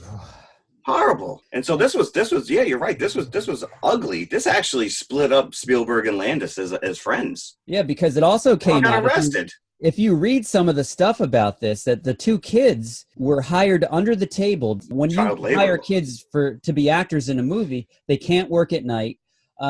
Horrible. And so this was, yeah, you're right. This was ugly. This actually split up Spielberg and Landis as friends. Yeah, because it also came out. Arrested. If you read some of the stuff about this, that the two kids were hired under the table. When you hire kids to be actors in a movie, they can't work at night.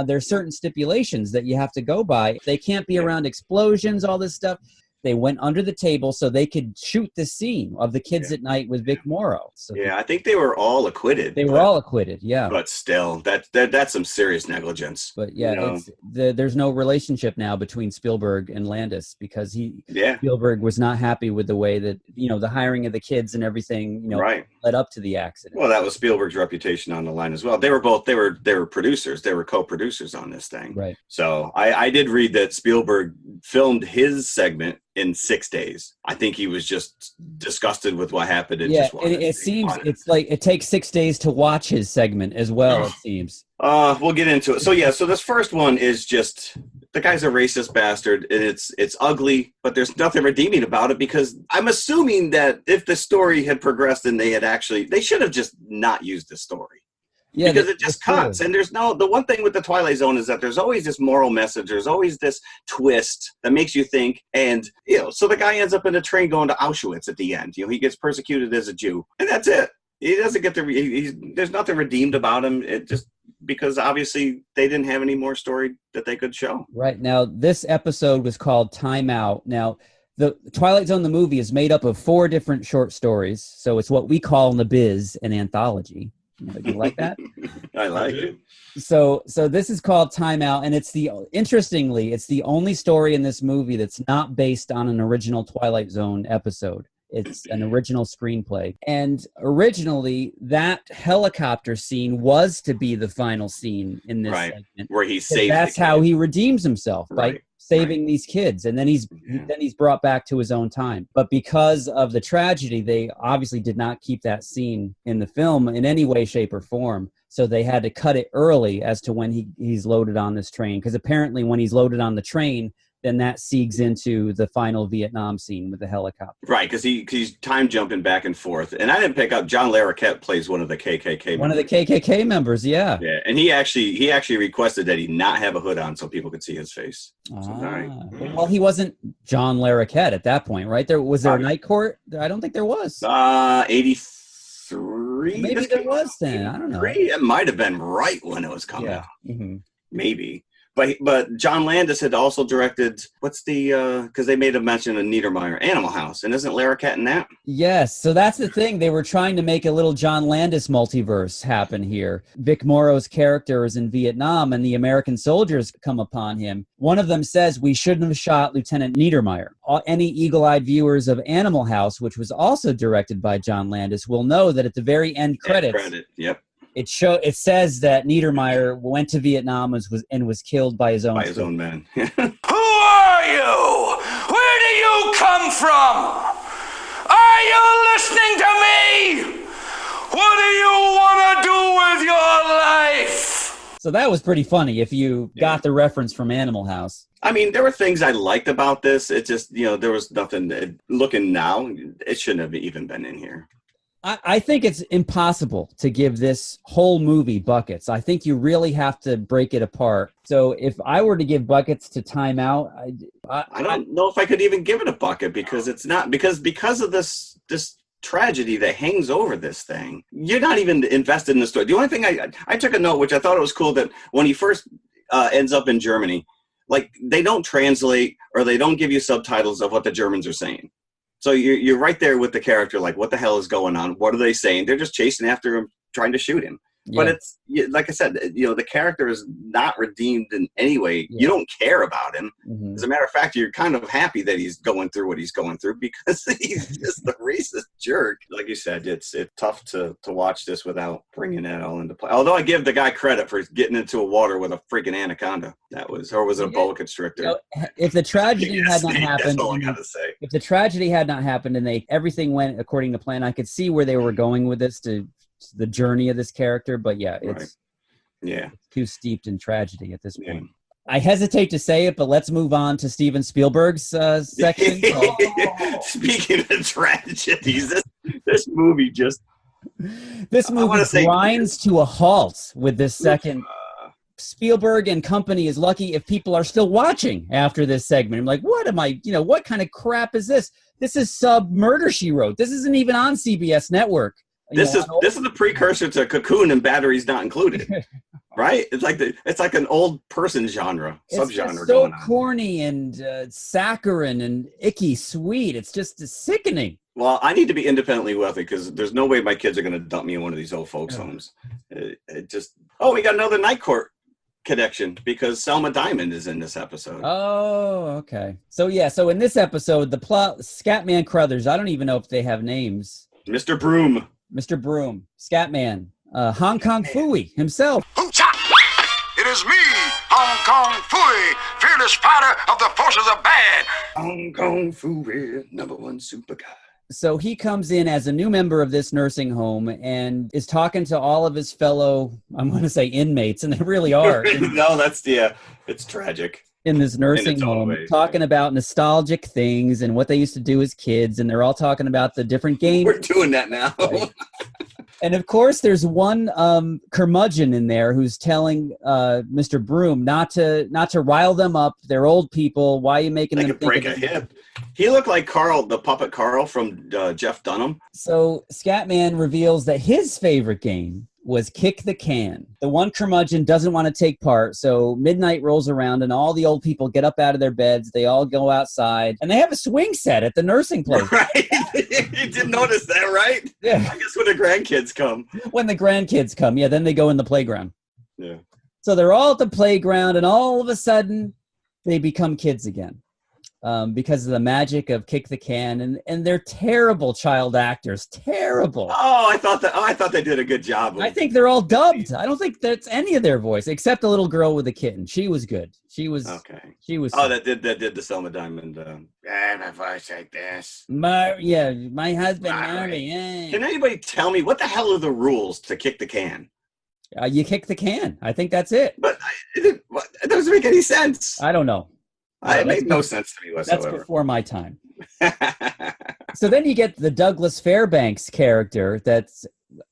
There's certain stipulations that you have to go by. They can't be around explosions, all this stuff. They went under the table so they could shoot the scene of the kids at night with Vic Morrow. So I think they were all acquitted. Yeah. But still, that's some serious negligence. But there's no relationship now between Spielberg and Landis because Spielberg was not happy with the way that, the hiring of the kids and everything, led up to the accident. Well, that was Spielberg's reputation on the line as well. They were producers. They were co-producers on this thing. Right. So I did read that Spielberg filmed his segment in 6 days. I think he was just disgusted with what happened. And it seems it's like it takes 6 days to watch his segment as well. It seems. We'll get into it. So this first one is just the guy's a racist bastard, and it's ugly, but there's nothing redeeming about it because I'm assuming that if the story had progressed and they should have just not used the story. Yeah, because it just cuts. And the one thing with the Twilight Zone is that there's always this moral message. There's always this twist that makes you think. And, so the guy ends up in a train going to Auschwitz at the end. He gets persecuted as a Jew. And that's it. He doesn't get there's nothing redeemed about him. It just, because obviously they didn't have any more story that they could show. Right. Now, this episode was called Time Out. Now, the Twilight Zone, the movie, is made up of 4 different short stories. So it's what we call in the biz an anthology. You like that? I like it. So this is called Time Out, and interestingly, it's the only story in this movie that's not based on an original Twilight Zone episode. It's an original screenplay. And originally, that helicopter scene was to be the final scene in this segment. Where he saves That's how he redeems himself, by saving these kids. And then he's brought back to his own time. But because of the tragedy, they obviously did not keep that scene in the film in any way, shape, or form. So they had to cut it early as to when he's loaded on this train. Because apparently when he's loaded on the train, then that segues into the final Vietnam scene with the helicopter. Right, because he's time jumping back and forth. And I didn't pick up, John Larroquette plays one of the KKK members. One of the KKK members, yeah. Yeah, and he actually requested that he not have a hood on so people could see his face. Well, he wasn't John Larroquette at that point, right? Was there a night court? I don't think there was. 83? Maybe there was then. I don't know. It might have been right when it was coming out. Mm-hmm. Maybe. But John Landis had also directed, because they made a mention of Niedermeyer, Animal House, and isn't Larroquette in that? Yes, so that's the thing. They were trying to make a little John Landis multiverse happen here. Vic Morrow's character is in Vietnam, and the American soldiers come upon him. One of them says, we shouldn't have shot Lieutenant Niedermeyer. Any eagle-eyed viewers of Animal House, which was also directed by John Landis, will know that at the very end credits... Yep. It says that Niedermeyer went to Vietnam and was killed by his own men. Who are you? Where do you come from? Are you listening to me? What do you want to do with your life? So that was pretty funny if you got the reference from Animal House. I mean, there were things I liked about this. It just, there was nothing. Looking now, it shouldn't have even been in here. I think it's impossible to give this whole movie buckets. I think you really have to break it apart. So if I were to give buckets to Time Out, I don't know if I could even give it a bucket because it's not because of this tragedy that hangs over this thing. You're not even invested in the story. The only thing I took a note, which I thought it was cool, that when he first ends up in Germany, like they don't translate or they don't give you subtitles of what the Germans are saying. So you're right there with the character, like, what the hell is going on? What are they saying? They're just chasing after him, trying to shoot him. Yeah. But it's, like I said, the character is not redeemed in any way. Yeah. You don't care about him. Mm-hmm. As a matter of fact, you're kind of happy that he's going through what he's going through because he's just the racist jerk. Like you said, it's tough to watch this without bringing that all into play. Although I give the guy credit for getting into a water with a freaking anaconda. Or was it a boa constrictor? If the tragedy had not happened, that's all I gotta say. If the tragedy had not happened and everything went according to plan, I could see where they were going with this to the journey of this character, but it's too steeped in tragedy at this point. I hesitate to say it, but let's move on to Steven Spielberg's section. Speaking of tragedies, this movie grinds to a halt with this second. Spielberg and company is lucky if people are still watching after this segment. I'm like, what kind of crap is this? This is Murder, She Wrote. This isn't even on CBS Network. This is the precursor to Cocoon and Batteries Not Included, right? It's like an old person subgenre. It's just so corny and saccharine and icky sweet. It's just sickening. Well, I need to be independently wealthy because there's no way my kids are going to dump me in one of these old folks' homes. We got another Night Court connection because Selma Diamond is in this episode. Oh, okay. So in this episode, the plot, Scatman Crothers, I don't even know if they have names. Mr. Broom, Scatman, Hong Kong Phooey himself. It is me, Hong Kong Phooey, fearless fighter of the forces of bad. Hong Kong Phooey, #1 super guy. So he comes in as a new member of this nursing home and is talking to all of his fellow, I'm going to say inmates, and they really are. No, it's tragic. In this nursing home, talking about nostalgic things and what they used to do as kids, and they're all talking about the different games. We're doing that now. Right? And of course, there's one curmudgeon in there who's telling Mr. Broom not to rile them up. They're old people. Why are you making them break a hip? He looked like Carl, the puppet Carl from Jeff Dunham. So Scatman reveals that his favorite game was Kick the Can. The one curmudgeon doesn't want to take part, so midnight rolls around and all the old people get up out of their beds. They all go outside, and they have a swing set at the nursing place. Right? You didn't notice that, right? Yeah. I guess when the grandkids come. When the grandkids come, then they go in the playground. Yeah. So they're all at the playground, and all of a sudden, they become kids again. Because of the magic of Kick the Can, and they're terrible child actors. Terrible. Oh, I thought they did a good job. I think they're all dubbed. I don't think that's any of their voice except the little girl with the kitten. She was good. She was okay. She was. Oh, that did the Selma Diamond. My voice like this. My husband Mary. Yeah. Can anybody tell me what the hell are the rules to kick the can? You kick the can. I think that's it. But it doesn't make any sense. I don't know. It made no sense to me whatsoever. That's before my time. So then you get the Douglas Fairbanks character that's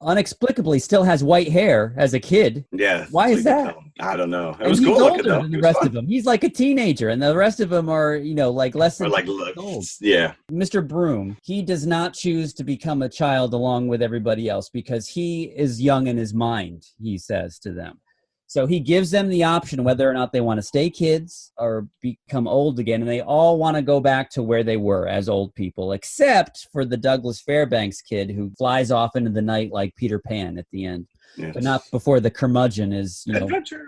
inexplicably still has white hair as a kid. Yeah. Why is that? I don't know. It was cool looking though. Than the rest of them. He's like a teenager, and the rest of them are, like less than old. Yeah. Mr. Broom, he does not choose to become a child along with everybody else because he is young in his mind, he says to them. So he gives them the option whether or not they want to stay kids or become old again. And they all want to go back to where they were as old people, except for the Douglas Fairbanks kid who flies off into the night like Peter Pan at the end. Yes. But not before the curmudgeon is,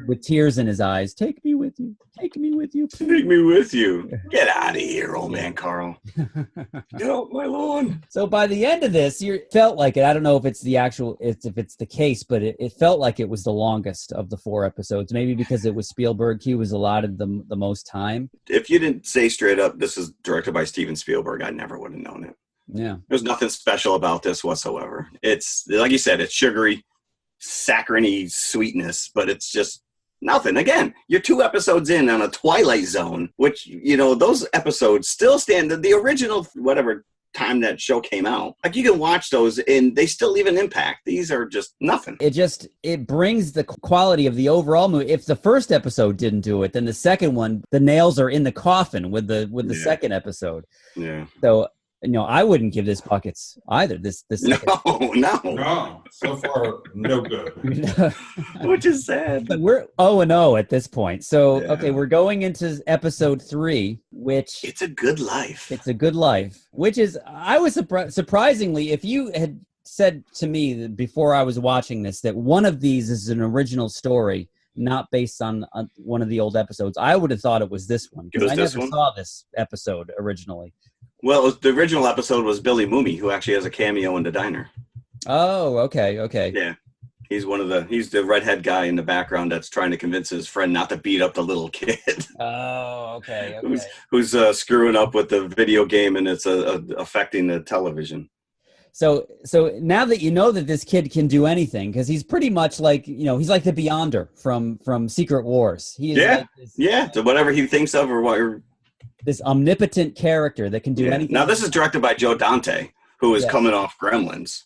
with tears in his eyes. Take me with you. Take me with you. Please. Take me with you. Get out of here, old man Carl. Get off my lawn. So by the end of this, you felt like it. I don't know if it's the case, but it felt like it was the longest of the 4 episodes. Maybe because it was Spielberg. He was allotted the most time. If you didn't say straight up, this is directed by Steven Spielberg, I never would have known it. Yeah. There's nothing special about this whatsoever. It's, like you said, it's sugary, saccharine sweetness, but it's just nothing. Again, you're 2 episodes in on a Twilight Zone, which, you know, those episodes still stand, the original, whatever time that show came out, like you can watch those and they still leave an impact. These are just nothing. It brings the quality of the overall movie. If the first episode didn't do it, then the second one, the nails are in the coffin with the second episode. Yeah. So, you know, I wouldn't give this buckets either. This No. So far, no good. Which is sad. But we're 0-0 at this point. So, okay, we're going into episode 3, which... It's a Good Life. It's a Good Life, which is... I was surprisingly, if you had said to me that before I was watching this that one of these is an original story, not based on one of the old episodes, I would have thought it was this one. Because I never saw this episode originally. Well, the original episode was Billy Mooney, who actually has a cameo in the diner. Oh, okay. Yeah. He's he's the redhead guy in the background that's trying to convince his friend not to beat up the little kid. Oh, okay. Who's screwing up with the video game, and it's affecting the television. So now that you know that this kid can do anything, because he's pretty much like, you know, he's like the Beyonder from Secret Wars. He is So whatever he thinks of, or what. This omnipotent character that can do anything. Now, this is directed by Joe Dante, who is coming off Gremlins.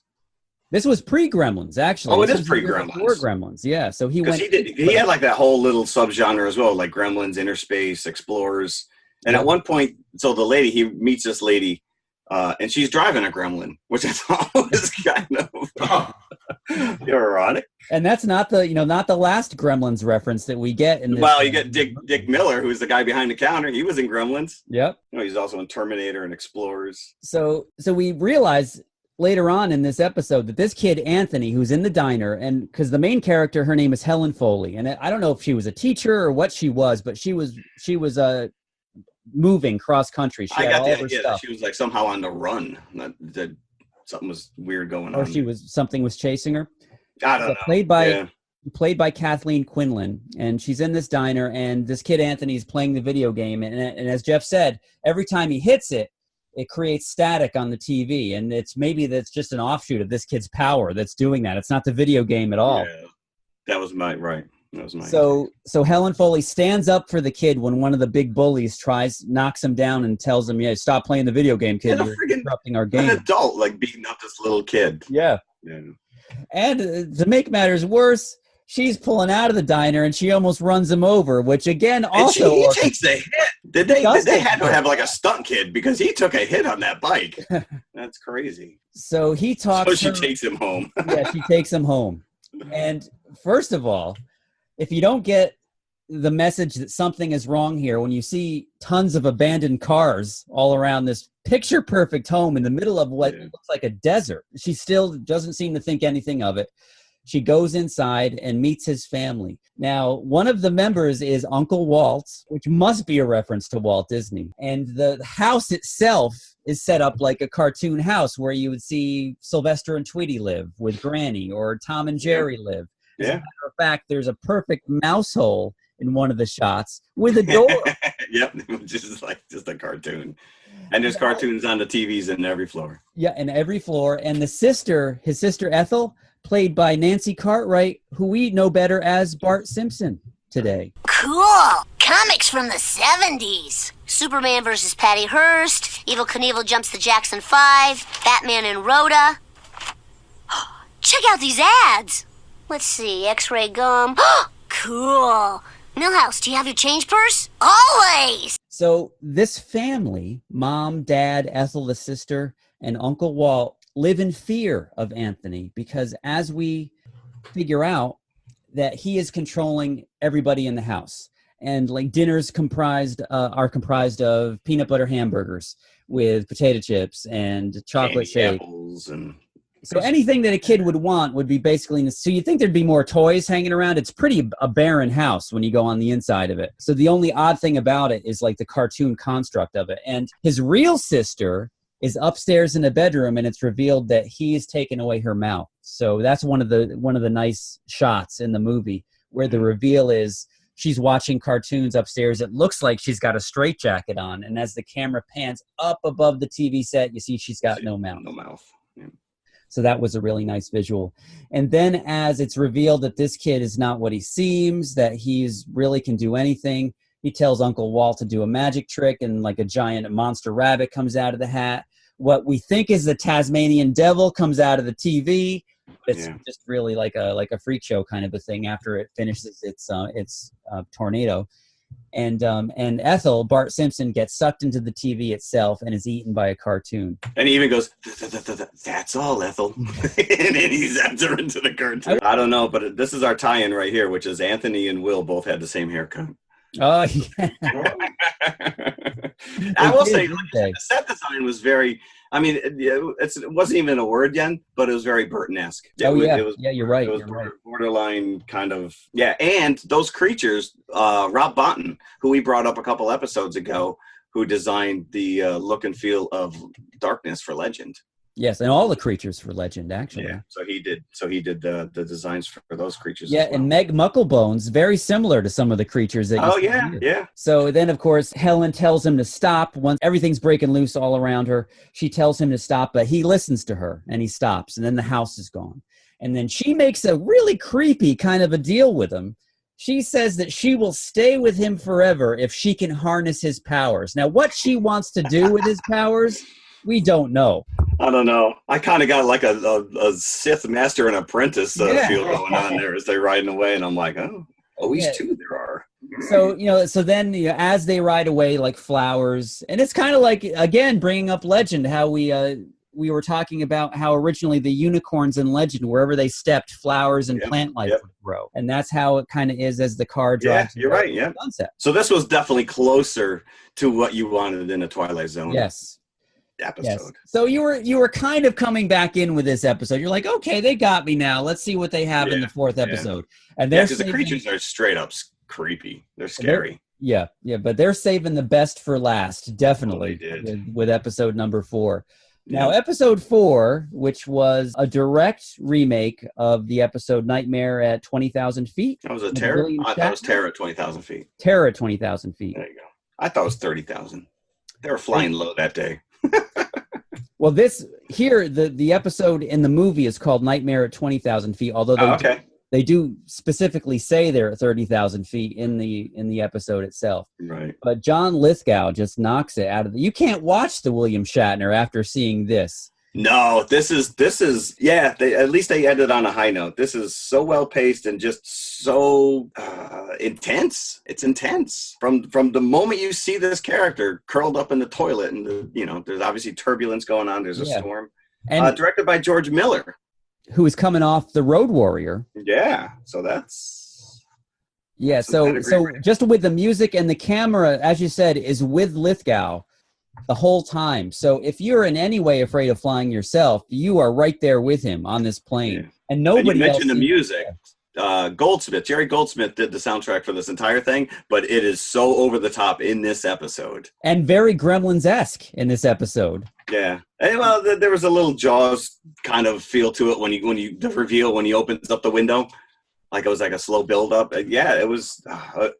This was pre-Gremlins, actually. Oh, it is pre-Gremlins. Before Gremlins, yeah. So he had like that whole little subgenre as well, like Gremlins, Inner Space, Explorers. And at one point, so he meets this lady, and she's driving a Gremlin, which I thought was kind of ironic. And that's not the last Gremlins reference that we get in this. Well, you get Dick Miller, who's the guy behind the counter. He was in Gremlins. Yep. You know, he's also in Terminator and Explorers. So we realize later on in this episode that this kid Anthony, who's in the diner, and because the main character, her name is Helen Foley, and I don't know if she was a teacher or what she was, but she was moving cross country. She had all of her stuff. She was like somehow on the run. That something was weird going on. Or something was chasing her. I don't know. Played by Kathleen Quinlan, and she's in this diner, and this kid Anthony's playing the video game, and as Jeff said, every time he hits it, it creates static on the TV, and that's just an offshoot of this kid's power that's doing that. It's not the video game at all. Yeah, that was my right. That was my. So Helen Foley stands up for the kid when one of the big bullies knocks him down and tells him, "Yeah, stop playing the video game, kid. You're interrupting our game." An adult like beating up this little kid. Yeah. And to make matters worse, she's pulling out of the diner and she almost runs him over, which again also he takes a hit. They had to have like a stunt kid because he took a hit on that bike. That's crazy. So he talks. So she takes him home. Yeah, she takes him home. And first of all, if you don't get the message that something is wrong here, when you see tons of abandoned cars all around this picture perfect home in the middle of what looks like a desert, she still doesn't seem to think anything of it. She goes inside and meets his family. Now, one of the members is Uncle Walt, which must be a reference to Walt Disney. And the house itself is set up like a cartoon house where you would see Sylvester and Tweety live with Granny, or Tom and Jerry live. As a matter of fact, there's a perfect mouse hole in one of the shots with a door. Yep, just a cartoon. And there's cartoons on the TVs in every floor. Yeah, in every floor. And his sister Ethel, played by Nancy Cartwright, who we know better as Bart Simpson today. Cool! Comics from the 70s. Superman versus Patty Hearst, Evel Knievel jumps the Jackson 5, Batman and Rhoda. Check out these ads! Let's see, X-ray gum. Cool! Millhouse, do you have your change purse? Always! So this family, Mom, Dad, Ethel, the sister, and Uncle Walt, live in fear of Anthony because as we figure out that he is controlling everybody in the house, and like dinners are comprised of peanut butter hamburgers with potato chips and chocolate shake. Apples and so anything that a kid would want would be basically, so you think there'd be more toys hanging around. It's pretty a barren house when you go on the inside of it. So the only odd thing about it is like the cartoon construct of it. And his real sister is upstairs in a bedroom, and it's revealed that he has taken away her mouth. So that's one of the nice shots in the movie where the reveal is she's watching cartoons upstairs. It looks like she's got a straitjacket on. And as the camera pans up above the TV set, you see she's got no mouth. No mouth. Yeah. So that was a really nice visual. And then as it's revealed that this kid is not what he seems, that he's really can do anything, he tells Uncle Walt to do a magic trick, and like a giant monster rabbit comes out of the hat. What we think is the Tasmanian devil comes out of the TV. It's just really like a freak show kind of a thing after it finishes its tornado. And Ethel, Bart Simpson, gets sucked into the TV itself and is eaten by a cartoon. And he even goes, "That's all, Ethel." And then he zaps her into the cartoon. I don't know, but this is our tie-in right here, which is Anthony and Will both had the same haircut. Oh, yeah. I will say, the set design was very, I mean, it wasn't even a word yet, but it was very Burton-esque. You're right. It was borderline kind of, and those creatures, Rob Bottin, who we brought up a couple episodes ago, who designed the look and feel of Darkness for Legend. Yes, and all the creatures for Legend, actually. Yeah, so he did the designs for those creatures. Yeah, as well. and Meg Mucklebones, very similar to some of the creatures that you see. Yeah. So then, of course, Helen tells him to stop. Once everything's breaking loose all around her, she tells him to stop, but he listens to her, and he stops, and then the house is gone. And then she makes a really creepy kind of a deal with him. She says that she will stay with him forever if she can harness his powers. Now, what she wants to do with his powers, we don't know. I don't know. I kind of got like a Sith master and apprentice feel going on there as they're riding away, and I'm like, always two there are. So then as they ride away, like flowers, and it's kind of like, again, bringing up Legend, how we were talking about how originally the unicorns in Legend, wherever they stepped, flowers and plant life would grow, and that's how it kind of is as the car drives. Yeah, you're right. Yeah. Sunset. So this was definitely closer to what you wanted in a Twilight Zone. Yes. Episode. Yes. So you were kind of coming back in with this episode. You're like, okay, they got me now. Let's see what they have in the fourth episode. And because the creatures are straight up creepy. They're scary. But they're saving the best for last, definitely. Oh, they did. With episode number 4. Now, episode 4, which was a direct remake of the episode Nightmare at 20,000 Feet. That was a terror. I thought it was Terror at 20,000 feet. Terror at 20,000 feet. There you go. I thought it was 30,000. They were flying low that day. Well, the episode in the movie is called Nightmare at 20,000 feet, although they do specifically say they're at 30,000 feet in the episode itself. Right. But John Lithgow just knocks it out of you can't watch the William Shatner after seeing this. No, this is at least they ended on a high note. This is so well paced and just so intense. It's intense from the moment you see this character curled up in the toilet, and there's obviously turbulence going on. There's a storm. And directed by George Miller, who is coming off The Road Warrior. Yeah, so that's So just with the music and the camera, as you said, is with Lithgow the whole time. So if you're in any way afraid of flying yourself, you are right there with him on this plane. And nobody and you mentioned else the music. Jerry Goldsmith did the soundtrack for this entire thing, but it is so over the top in this episode. And very Gremlins-esque in this episode. Yeah. And well, there was a little Jaws kind of feel to it when the reveal when he opens up the window. Like it was like a slow build up. Yeah, it was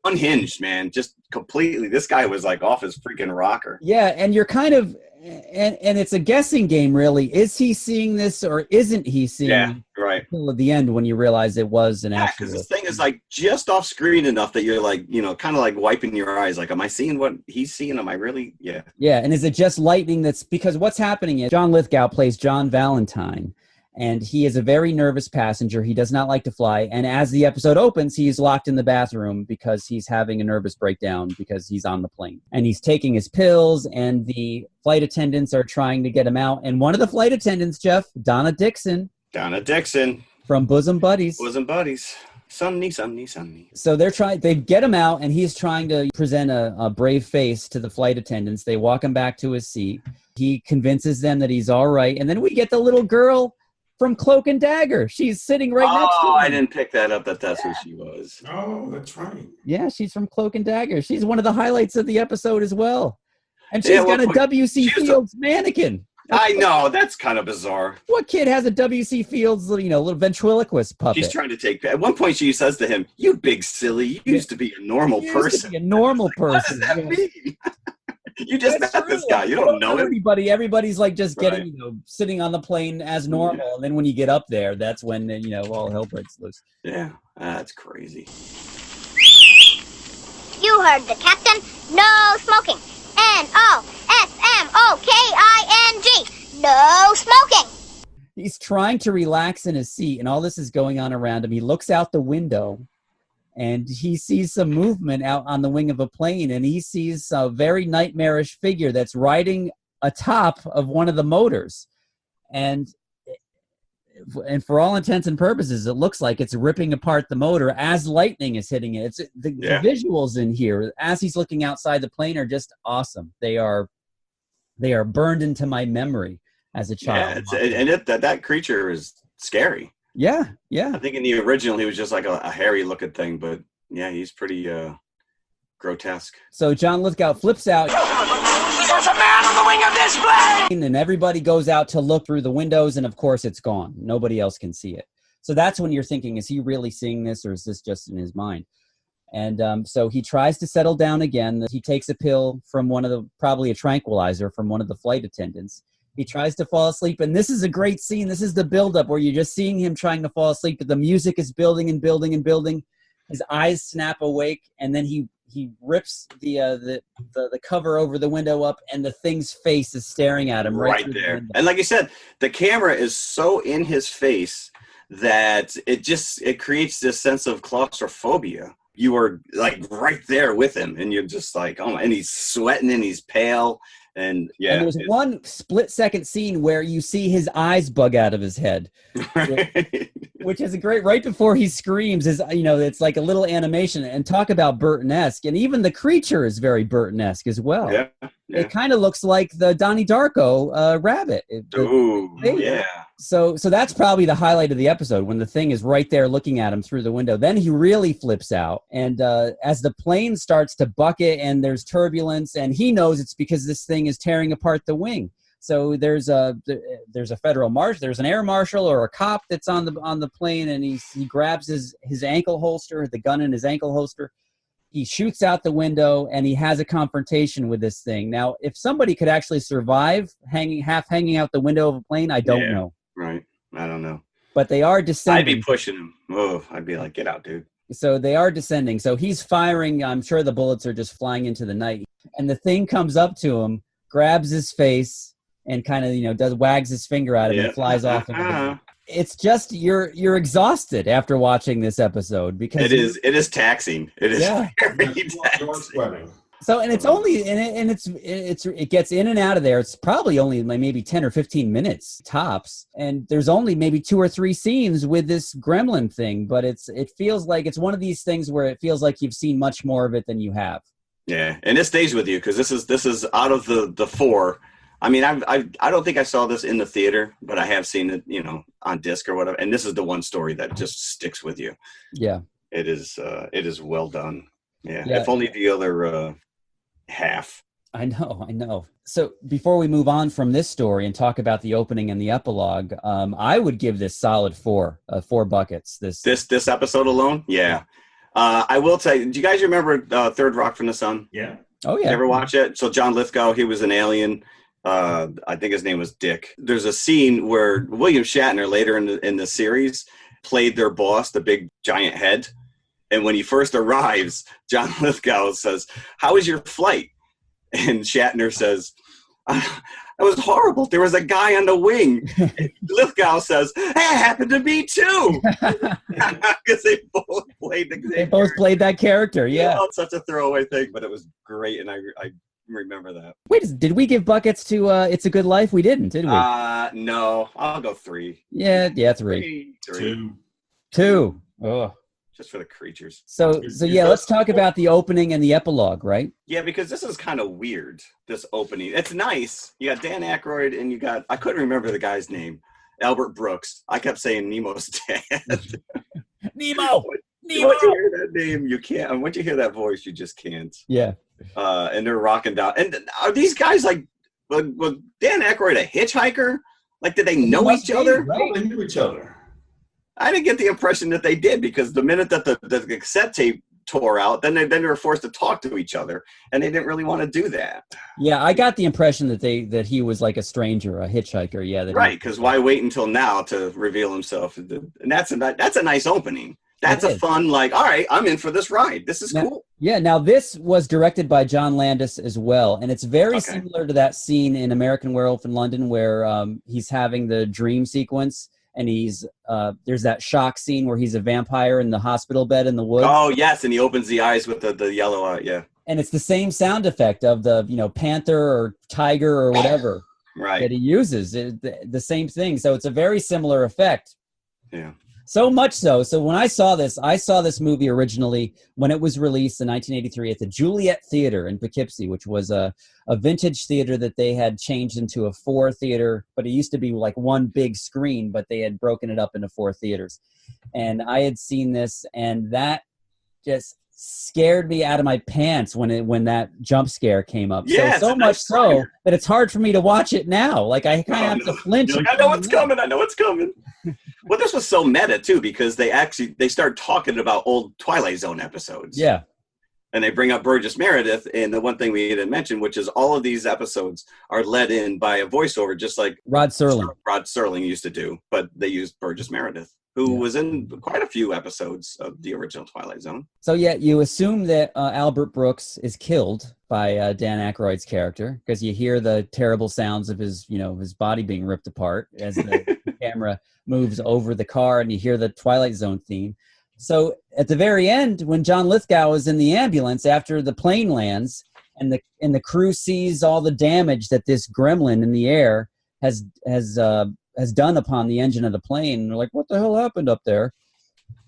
unhinged, man. Just completely. This guy was like off his freaking rocker. Yeah, and you're kind of, and it's a guessing game, really. Is he seeing this or isn't he seeing? Yeah, right. Until the end, when you realize it was an actual. Because this thing is like just off screen enough that you're like, kind of like wiping your eyes. Like, am I seeing what he's seeing? Am I really? Yeah. Yeah, and is it just lightning? That's because what's happening is John Lithgow plays John Valentine. And he is a very nervous passenger. He does not like to fly. And as the episode opens, he's locked in the bathroom because he's having a nervous breakdown because he's on the plane. And he's taking his pills, and the flight attendants are trying to get him out. And one of the flight attendants, Jeff, Donna Dixon. From Bosom Buddies. Sunny. So they get him out, and he's trying to present a brave face to the flight attendants. They walk him back to his seat. He convinces them that he's all right. And then we get the little girl from Cloak and Dagger. She's sitting right next to him. I didn't pick that up that's who she was. Oh, that's right. Yeah, she's from Cloak and Dagger. She's one of the highlights of the episode as well. And she's got a W.C. Fields mannequin. I know, that's kind of bizarre. What kid has a W.C. Fields, little ventriloquist puppet? She's trying to take. At one point, she says to him, "You big silly, you used to be a normal person." A normal person. What does that mean? You just met this guy. You don't know him. Everybody's like just getting, sitting on the plane as normal, and then when you get up there, that's when all hell breaks loose. Yeah, that's crazy. You heard the captain. No smoking. NOSMOKING. No smoking. He's trying to relax in his seat, and all this is going on around him. He looks out the window, and he sees some movement out on the wing of a plane, and he sees a very nightmarish figure that's riding atop of one of the motors. And for all intents and purposes, it looks like it's ripping apart the motor as lightning is hitting it. The visuals in here, as he's looking outside the plane, are just awesome. They are burned into my memory as a child. Yeah, that creature is scary. Yeah. I think in the original, he was just like a hairy-looking thing, but yeah, he's pretty grotesque. So John Lithgow flips out. There's a man on the wing of this plane! And everybody goes out to look through the windows, and of course it's gone. Nobody else can see it. So that's when you're thinking, is he really seeing this, or is this just in his mind? And so he tries to settle down again. He takes a pill from probably a tranquilizer from one of the flight attendants. He tries to fall asleep, and this is a great scene. This is the buildup where you're just seeing him trying to fall asleep, but the music is building and building and building. His eyes snap awake, and then he rips the cover over the window up, and the thing's face is staring at him right there. And like you said, the camera is so in his face that it creates this sense of claustrophobia. You are like right there with him, and you're just like, oh, and he's sweating and he's pale. And yeah, and there's one split-second scene where you see his eyes bug out of his head, which is a great. Right before he screams, it's like a little animation. And talk about Burton-esque, and even the creature is very Burton-esque as well. Yeah. It kind of looks like the Donnie Darko rabbit. Yeah. So that's probably the highlight of the episode, when the thing is right there looking at him through the window. Then he really flips out, and as the plane starts to bucket and there's turbulence, and he knows it's because this thing is tearing apart the wing. So there's a federal marshal, there's an air marshal or a cop that's on the plane, and he grabs his ankle holster, the gun in his ankle holster. He shoots out the window, and he has a confrontation with this thing. Now, if somebody could actually survive hanging out the window of a plane, I don't know. Right. I don't know. But they are descending. I'd be pushing him. Oh, I'd be like, get out, dude. So they are descending. So he's firing. I'm sure the bullets are just flying into the night. And the thing comes up to him, grabs his face, and kind of, wags his finger at him and flies off into the night. It's just you're exhausted after watching this episode, because it is taxing. It is very taxing. So, and it's only it gets in and out of there. It's probably only maybe 10 or 15 minutes tops, and there's only maybe 2 or 3 scenes with this gremlin thing. But it feels like it's one of these things where it feels like you've seen much more of it than you have. Yeah, and it stays with you because this is out of the 4. I mean, I don't think I saw this in the theater, but I have seen it, on disc or whatever. And this is the one story that just sticks with you. Yeah, it is well done. Yeah. If only the other half. I know. So before we move on from this story and talk about the opening and the epilogue, I would give this solid 4 buckets. This episode alone, yeah. I will tell you. Do you guys remember Third Rock from the Sun? Yeah. Oh yeah. You ever watch it? So John Lithgow, he was an alien. I think his name was Dick. There's a scene where William Shatner later in the series played their boss, the big giant head. And when he first arrives, John Lithgow says, "How was your flight?" And Shatner says, "That was horrible. There was a guy on the wing." Lithgow says, "Hey, it happened to me too." Because they both played that character. Yeah. It's such a throwaway thing, but it was great. And I remember that. Wait, did we give buckets to It's a Good Life? We didn't, did we? No. I'll go 3. Yeah, 3. 2. Oh. Just for the creatures. So yeah, let's talk about the opening and the epilogue, right? Yeah, because this is kind of weird, this opening. It's nice. You got Dan Aykroyd and I couldn't remember the guy's name. Albert Brooks. I kept saying Nemo's dad. Nemo! Once you hear that name, you can't. And once you hear that voice, you just can't. Yeah. And they're rocking down. And are these guys like Was Dan Aykroyd a hitchhiker? Like, did they know each other? Right? They knew each other. I didn't get the impression that they did, because the minute that the cassette tape tore out, then they were forced to talk to each other, and they didn't really want to do that. Yeah, I got the impression that he was like a stranger, a hitchhiker. Yeah, right. Because why wait until now to reveal himself? And that's a nice opening. That's a fun, like, all right, I'm in for this ride. This is cool. Yeah. Now this was directed by John Landis as well, and it's very similar to that scene in American Werewolf in London where he's having the dream sequence. And he's there's that shock scene where he's a vampire in the hospital bed in the woods. Oh yes, and he opens the eyes with the yellow eye. Yeah. And it's the same sound effect of the panther or tiger or whatever that he uses. The same thing. So it's a very similar effect. Yeah. So much so. So when I saw this movie originally when it was released in 1983 at the Juliet Theater in Poughkeepsie, which was a vintage theater that they had changed into a 4 theater, but it used to be like one big screen, but they had broken it up into 4 theaters. And I had seen this, and that just scared me out of my pants when that jump scare came up. Yeah, so much so that it's hard for me to watch it now. Like I kind of have to flinch. Like, I know it's coming. I know it's coming. Well, this was so meta too, because they start talking about old Twilight Zone episodes. Yeah. And they bring up Burgess Meredith, and the one thing we didn't mention, which is all of these episodes are led in by a voiceover, just like Rod Serling used to do, but they used Burgess Meredith, who was in quite a few episodes of the original Twilight Zone. So yeah, you assume that Albert Brooks is killed by Dan Aykroyd's character, because you hear the terrible sounds of his body being ripped apart as the camera moves over the car, and you hear the Twilight Zone theme. So at the very end, when John Lithgow is in the ambulance after the plane lands, and the crew sees all the damage that this gremlin in the air has done upon the engine of the plane, and they're like, "What the hell happened up there?"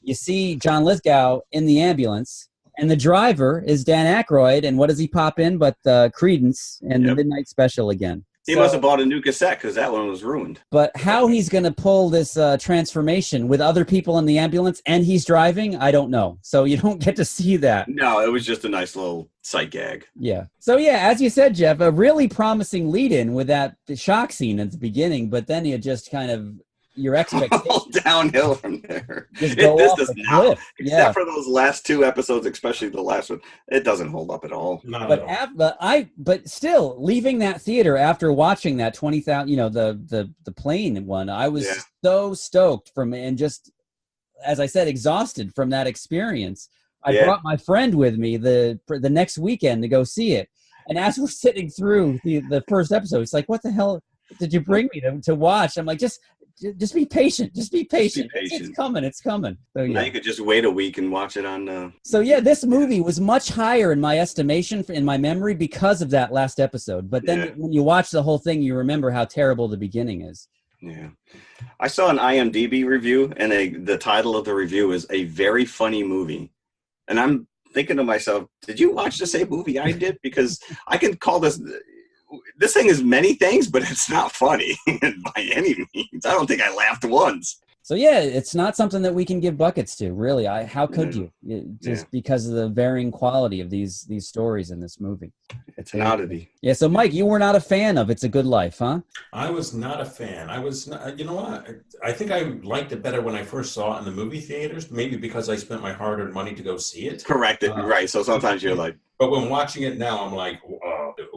You see John Lithgow in the ambulance, and the driver is Dan Aykroyd, and what does he pop in but Creedence and the Midnight Special again? He must have bought a new cassette, because that one was ruined. But how he's going to pull this transformation with other people in the ambulance and he's driving, I don't know. So you don't get to see that. No, it was just a nice little sight gag. Yeah. So yeah, as you said, Jeff, a really promising lead-in with that shock scene at the beginning, but then you just kind of, your expectations all downhill from there. Just go this off does the not, cliff. except for those last 2 episodes, especially the last one. It doesn't hold up at all. But still, leaving that theater after watching that 20,000, the plane one, I was so stoked and just, as I said, exhausted from that experience. I brought my friend with me the next weekend to go see it, and as we're sitting through the first episode, it's like, what the hell did you bring me to watch? I'm like, just be patient. Just be patient. It's coming. It's coming. So, now you could just wait a week and watch it on. So yeah, this movie was much higher in my estimation, in my memory, because of that last episode. But then when you watch the whole thing, you remember how terrible the beginning is. Yeah, I saw an IMDb review, and the title of the review is "A Very Funny Movie," and I'm thinking to myself, did you watch the same movie I did? Because I can call this thing is many things, but it's not funny by any means. I don't think I laughed once. So yeah, it's not something that we can give buckets to, really. How could you? Because of the varying quality of these stories in this movie. It's an oddity. Yeah. So Mike, you were not a fan of It's a Good Life, huh? I was not a fan. I was not. You know what? I think I liked it better when I first saw it in the movie theaters. Maybe because I spent my hard-earned money to go see it. Correct. Right. So sometimes you're like. But when watching it now, I'm like,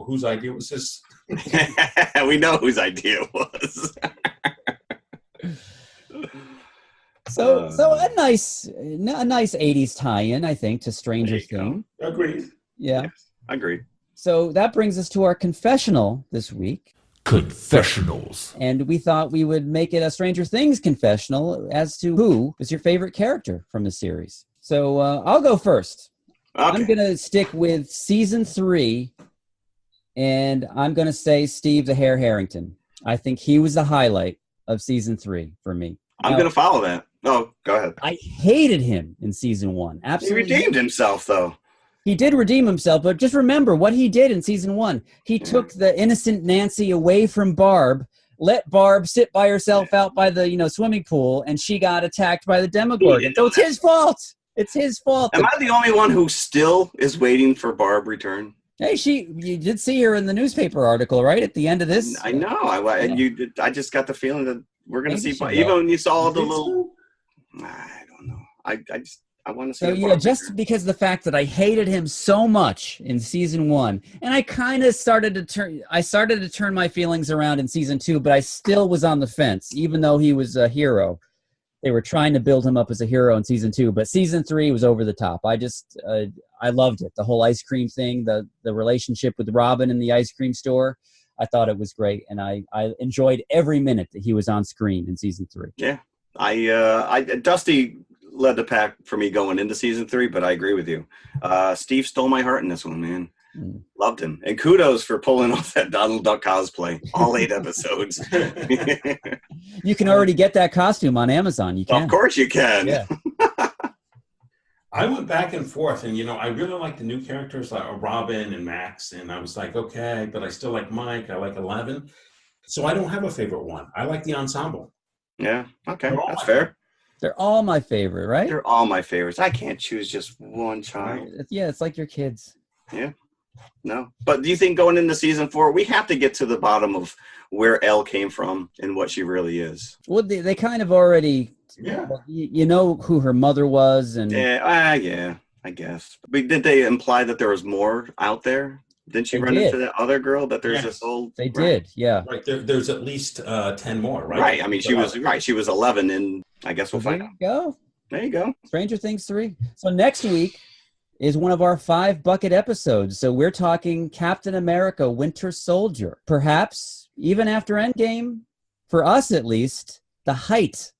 whose idea was this? We know whose idea it was. So a nice 80s tie-in, I think, to Stranger Things. Agreed. Yeah. Yes, agreed. So that brings us to our confessional this week. Confessionals. And we thought we would make it a Stranger Things confessional as to who is your favorite character from the series. So I'll go first. Okay. I'm going to stick with season 3, and I'm going to say Steve the Hare Harrington. I think he was the highlight of season 3 for me. I'm going to follow that. Oh, go ahead. I hated him in season 1. Absolutely. He redeemed himself, though. He did redeem himself, but just remember what he did in season 1. He took the innocent Nancy away from Barb, let Barb sit by herself out by the swimming pool, and she got attacked by the Demogorgon. So it's his fault. It's his fault. Am I the only one who still is waiting for Barb return? Hey, you did see her in the newspaper article, right? At the end of this? I know. I just got the feeling that we're going to see, she'll even go. when you saw all the little, I don't know. I want to see. So yeah, just because the fact that I hated him so much in season 1, and I kind of started to turn my feelings around in season 2, but I still was on the fence, even though he was a hero. They were trying to build him up as a hero in season 2, but season 3 was over the top. I loved it. The whole ice cream thing, the relationship with Robin in the ice cream store. I thought it was great, and I enjoyed every minute that he was on screen in season 3. Yeah, Dusty led the pack for me going into season 3, but I agree with you. Steve stole my heart in this one, man. Loved him, and kudos for pulling off that Donald Duck cosplay, all 8 episodes. You can already get that costume on Amazon. You can. Of course you can. Yeah. I went back and forth, and I really like the new characters like Robin and Max, and I was like, okay, but I still like Mike. I like 11, so I don't have a favorite one. I like the ensemble. Yeah, okay, that's fair. They're all my favorite, right? They're all my favorites. I can't choose just one child. Yeah, it's like your kids. Yeah. No. But do you think going into season 4, we have to get to the bottom of where Elle came from and what she really is? Well, they kind of already, you know who her mother was. And yeah, I guess. But did they imply that there was more out there? Didn't she run into that other girl that there's this old... They did, yeah. Right, there's at least 10 more, right? Right, I mean, she was 11, and I guess we'll find out. There you go. Stranger Things 3. So next week is one of our 5 bucket episodes. So we're talking Captain America Winter Soldier. Perhaps, even after Endgame, for us at least, the height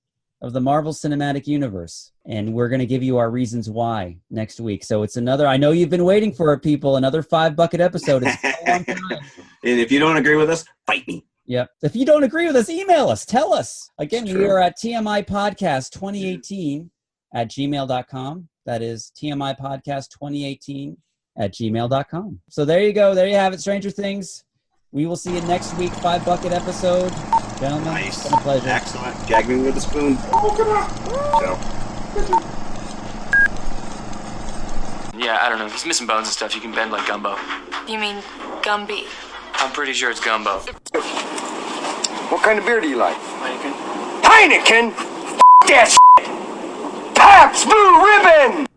of the Marvel Cinematic Universe. And we're going to give you our reasons why next week. So it's another, I know you've been waiting for it, people, another 5 bucket episode. It's been a long time. And if you don't agree with us, fight me. Yep. If you don't agree with us, email us. Tell us. Again, we are at TMI Podcast 2018 at gmail.com. That is TMI Podcast 2018 at gmail.com. So there you go. There you have it, Stranger Things. We will see you next week, 5 bucket episode. Gentlemen, nice. It's been a pleasure. Excellent. Gag me with a spoon. Oh, come on. Yeah, I don't know. If he's missing bones and stuff, you can bend like Gumbo. You mean Gumby? I'm pretty sure it's Gumbo. What kind of beer do you like? Heineken. Heineken? F*** that shit! Pabst Blue Ribbon!